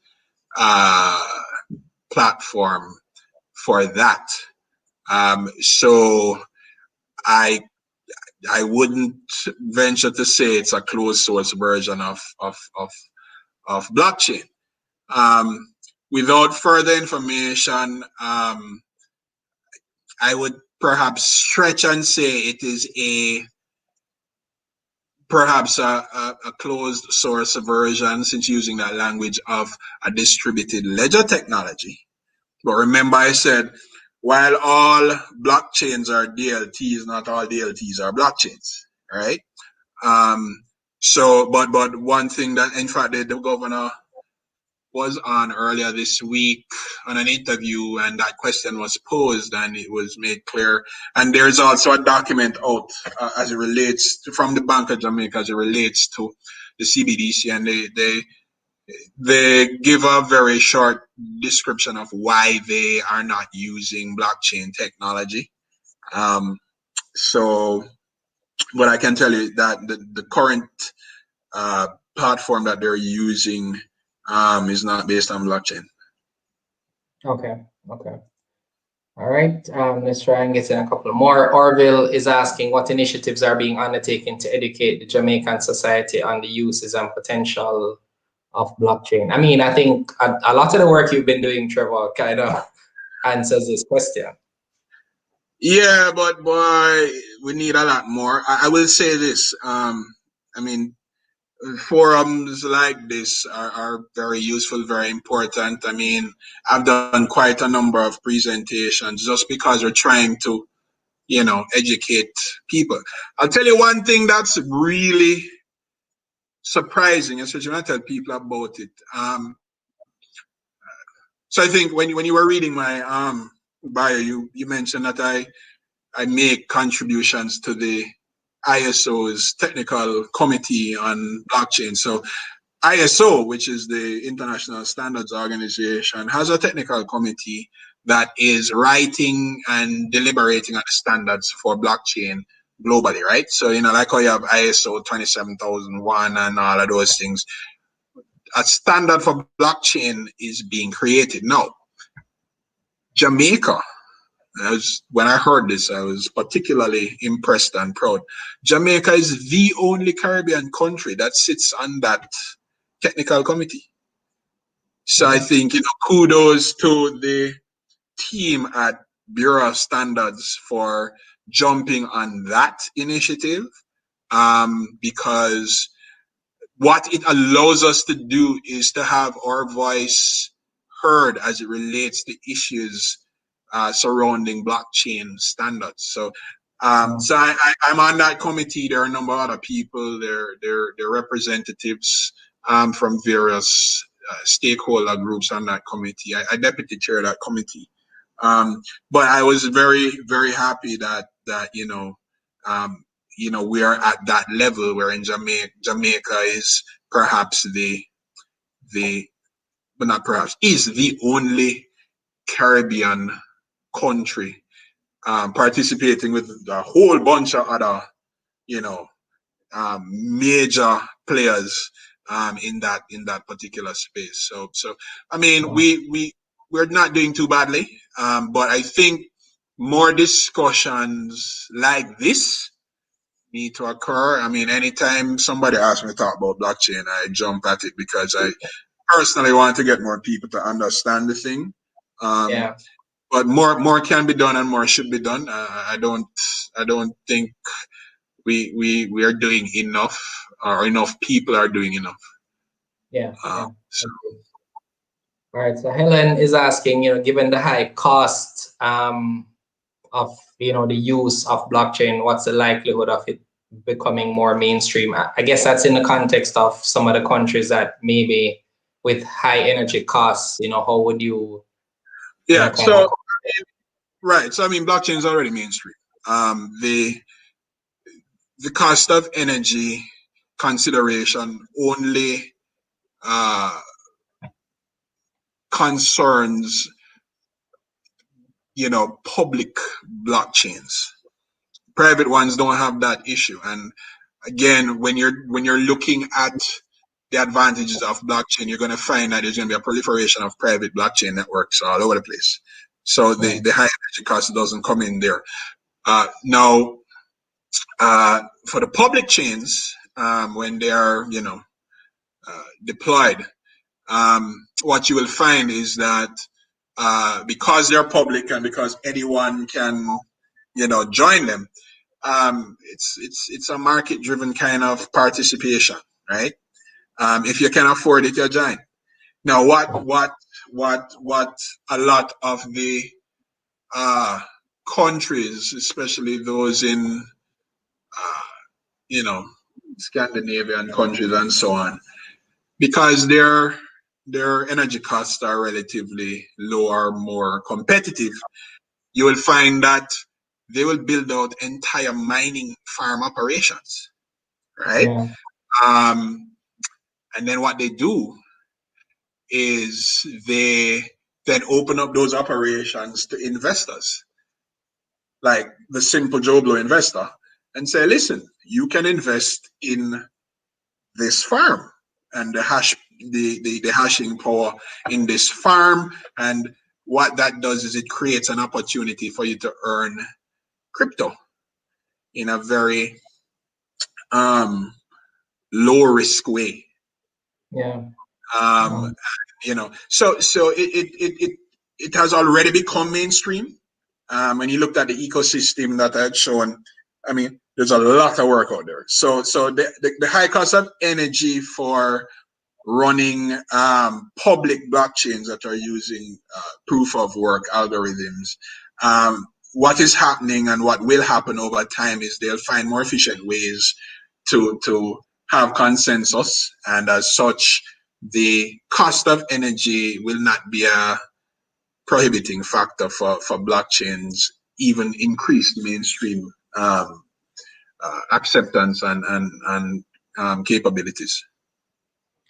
uh, platform for that. So I I wouldn't venture to say it's a closed source version of blockchain. Um, Without further information, I would perhaps stretch and say it is perhaps a closed source version, since using that language, of a distributed ledger technology. But remember, I said while all blockchains are DLTs, not all DLTs are blockchains, right? Um, but one thing that, in fact, the governor was on earlier this week on an interview, and that question was posed, and it was made clear. And there's also a document out as it relates from the Bank of Jamaica as it relates to the CBDC, and they give a very short description of why they are not using blockchain technology. Um, so, but I can tell you that the current uh, platform that they're using is not based on blockchain. Okay, okay. All right, let's try and get in a couple more. Orville is asking what initiatives are being undertaken to educate the Jamaican society on the uses and potential of blockchain. I mean, I think a lot of the work you've been doing, Trevor, kind of answers this question. Yeah, but boy, we need a lot more. I will say this. I mean, forums like this are very useful, very important. I mean, I've done quite a number of presentations just because we're trying to, educate people. I'll tell you one thing that's really surprising, especially when I tell people about it. So I think when you were reading my bio, you mentioned that I make contributions to the ISO's technical committee on blockchain. So ISO, which is the International Standards Organization, has a technical committee that is writing and deliberating on the standards for blockchain globally, right? So, like how you have ISO 27001 and all of those things, a standard for blockchain is being created now. Jamaica, when I heard this, I was particularly impressed and proud. Jamaica is the only Caribbean country that sits on that technical committee. So I think, kudos to the team at Bureau of Standards for jumping on that initiative, because what it allows us to do is to have our voice heard as it relates to issues surrounding blockchain standards. So, I'm on that committee. There are a number of other people. They're representatives from various stakeholder groups on that committee. I deputy chair that committee. But I was very, very happy that we are at that level where in Jamaica is perhaps but not perhaps, is the only Caribbean country participating with a whole bunch of other, major players in that particular space. So I mean, we're not doing too badly, but I think more discussions like this need to occur. I mean, anytime somebody asks me to talk about blockchain, I jump at it because I personally want to get more people to understand the thing. Yeah. But more can be done and more should be done. I don't think we are doing enough, or enough people are doing enough. Yeah. So. All right. So Helen is asking, given the high cost the use of blockchain? What's the likelihood of it becoming more mainstream? I guess that's in the context of some of the countries that maybe with high energy costs, how would you, Yeah. kind of. So right. So I mean, blockchain is already mainstream. The cost of energy consideration only concerns public blockchains. Private ones don't have that issue. And again, when you're looking at the advantages of blockchain, you're going to find that there's going to be a proliferation of private blockchain networks all over the place. So the high energy cost doesn't come in there. Now, for the public chains, when they are deployed, what you will find is that because they're public and because anyone can join them, it's a market driven kind of participation, right? If you can afford it, you join. Now, what a lot of the countries, especially those in Scandinavian countries and so on, because their energy costs are relatively low or more competitive, you will find that they will build out entire mining farm operations, right? Yeah. And then what they do is they then open up those operations to investors, like the simple Joe Blow investor, and say, listen, you can invest in this farm and the hashing power in this farm. And what that does is it creates an opportunity for you to earn crypto in a very low risk way. Yeah. So it has already become mainstream. When you looked at the ecosystem that I had shown, I mean, there's a lot of work out there. So the high cost of energy for running public blockchains that are using proof of work algorithms. What is happening and what will happen over time is they'll find more efficient ways to have consensus, and as such, the cost of energy will not be a prohibiting factor for blockchains, even increased mainstream acceptance and capabilities.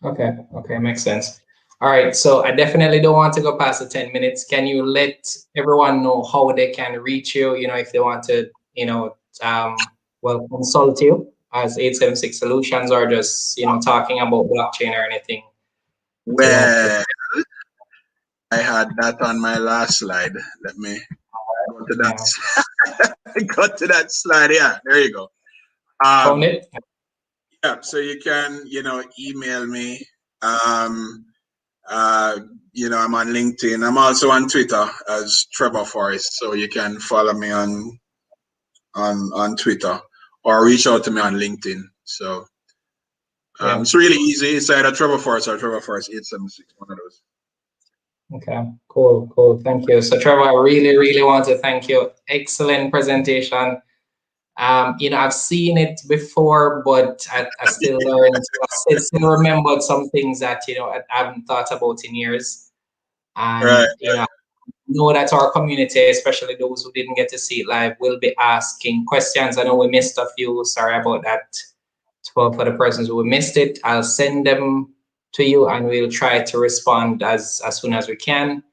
Okay, makes sense. All right, so I definitely don't want to go past the 10 minutes. Can you let everyone know how they can reach you, if they want to, consult you as 876 Solutions, or just, talking about blockchain or anything? Well, I had that on my last slide. Let me go to that. Go to that slide. Yeah, there you go. Found it? Yeah, so you can, email me. I'm on LinkedIn. I'm also on Twitter as Trevor Forrest, so you can follow me on Twitter or reach out to me on LinkedIn. So it's really easy. It's either Trevor Forrest or Trevor Forrest 876, one of those. Okay, cool. Thank you. So Trevor, I really, really want to thank you. Excellent presentation. I've seen it before, but I still learned. I still remembered some things that I haven't thought about in years. And I know that our community, especially those who didn't get to see it live, will be asking questions. I know we missed a few. Sorry about that. For the persons who missed it, I'll send them to you, and we'll try to respond as soon as we can.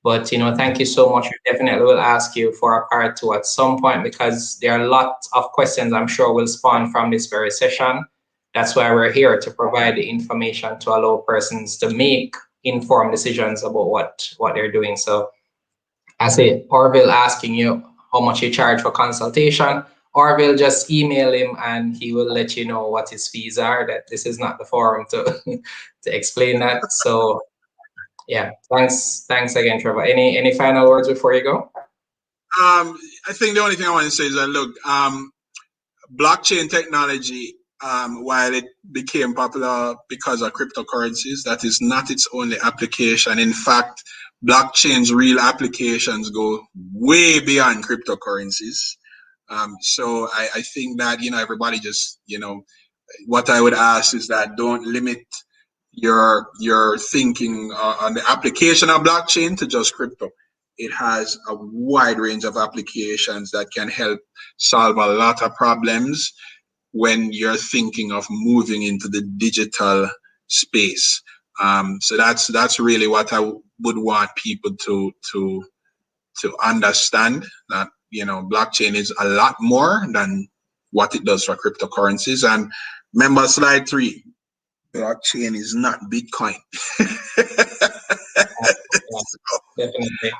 But thank you so much. We definitely will ask you for a part two at some point, because there are lots of questions I'm sure will spawn from this very session. That's why we're here, to provide the information to allow persons to make informed decisions about what they're doing. So I say, Orville asking you how much you charge for consultation, Orville, just email him and he will let you know what his fees are. That this is not the forum to to explain that. So yeah, thanks again, Trevor. Any final words before you go? I think the only thing I want to say is that, look, blockchain technology, while it became popular because of cryptocurrencies, that is not its only application. In fact, blockchain's real applications go way beyond cryptocurrencies. So I think that, everybody just, what I would ask is that don't limit your thinking on the application of blockchain to just crypto. It has a wide range of applications that can help solve a lot of problems when you're thinking of moving into the digital space. So that's really what I would want people to understand, that blockchain is a lot more than what it does for cryptocurrencies. And remember slide 3, blockchain is not Bitcoin. Yeah, definitely.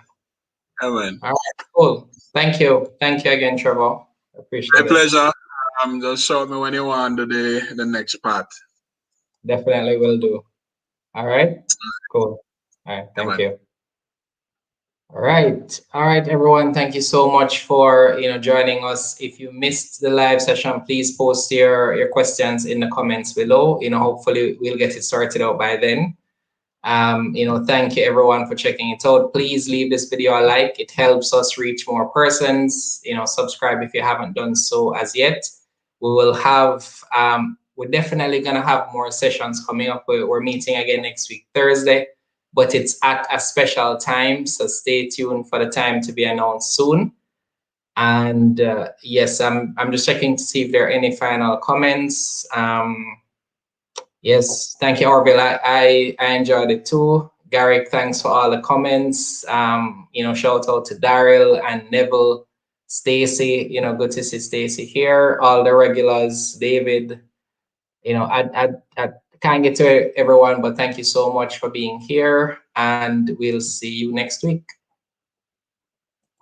Amen. All right, cool. Thank you again, Trevor. Appreciate My it. pleasure. Just show me when you want the next part. Definitely will do. All right, cool. All right, thank Amen. you. All right, everyone. Thank you so much for joining us. If you missed the live session, please post your questions in the comments below. Hopefully we'll get it sorted out by then. Thank you everyone for checking it out. Please leave this video a like. It helps us reach more persons. Subscribe if you haven't done so as yet. We will have we're definitely gonna have more sessions coming up. We're meeting again next week, Thursday, but it's at a special time, so stay tuned for the time to be announced soon. And yes, I'm just checking to see if there are any final comments. Yes, thank you, Orville. I enjoyed it too. Garrick, thanks for all the comments. Shout out to Daryl and Neville, Stacy. Good to see Stacy here. All the regulars, David. I can't get to everyone, but thank you so much for being here, and we'll see you next week.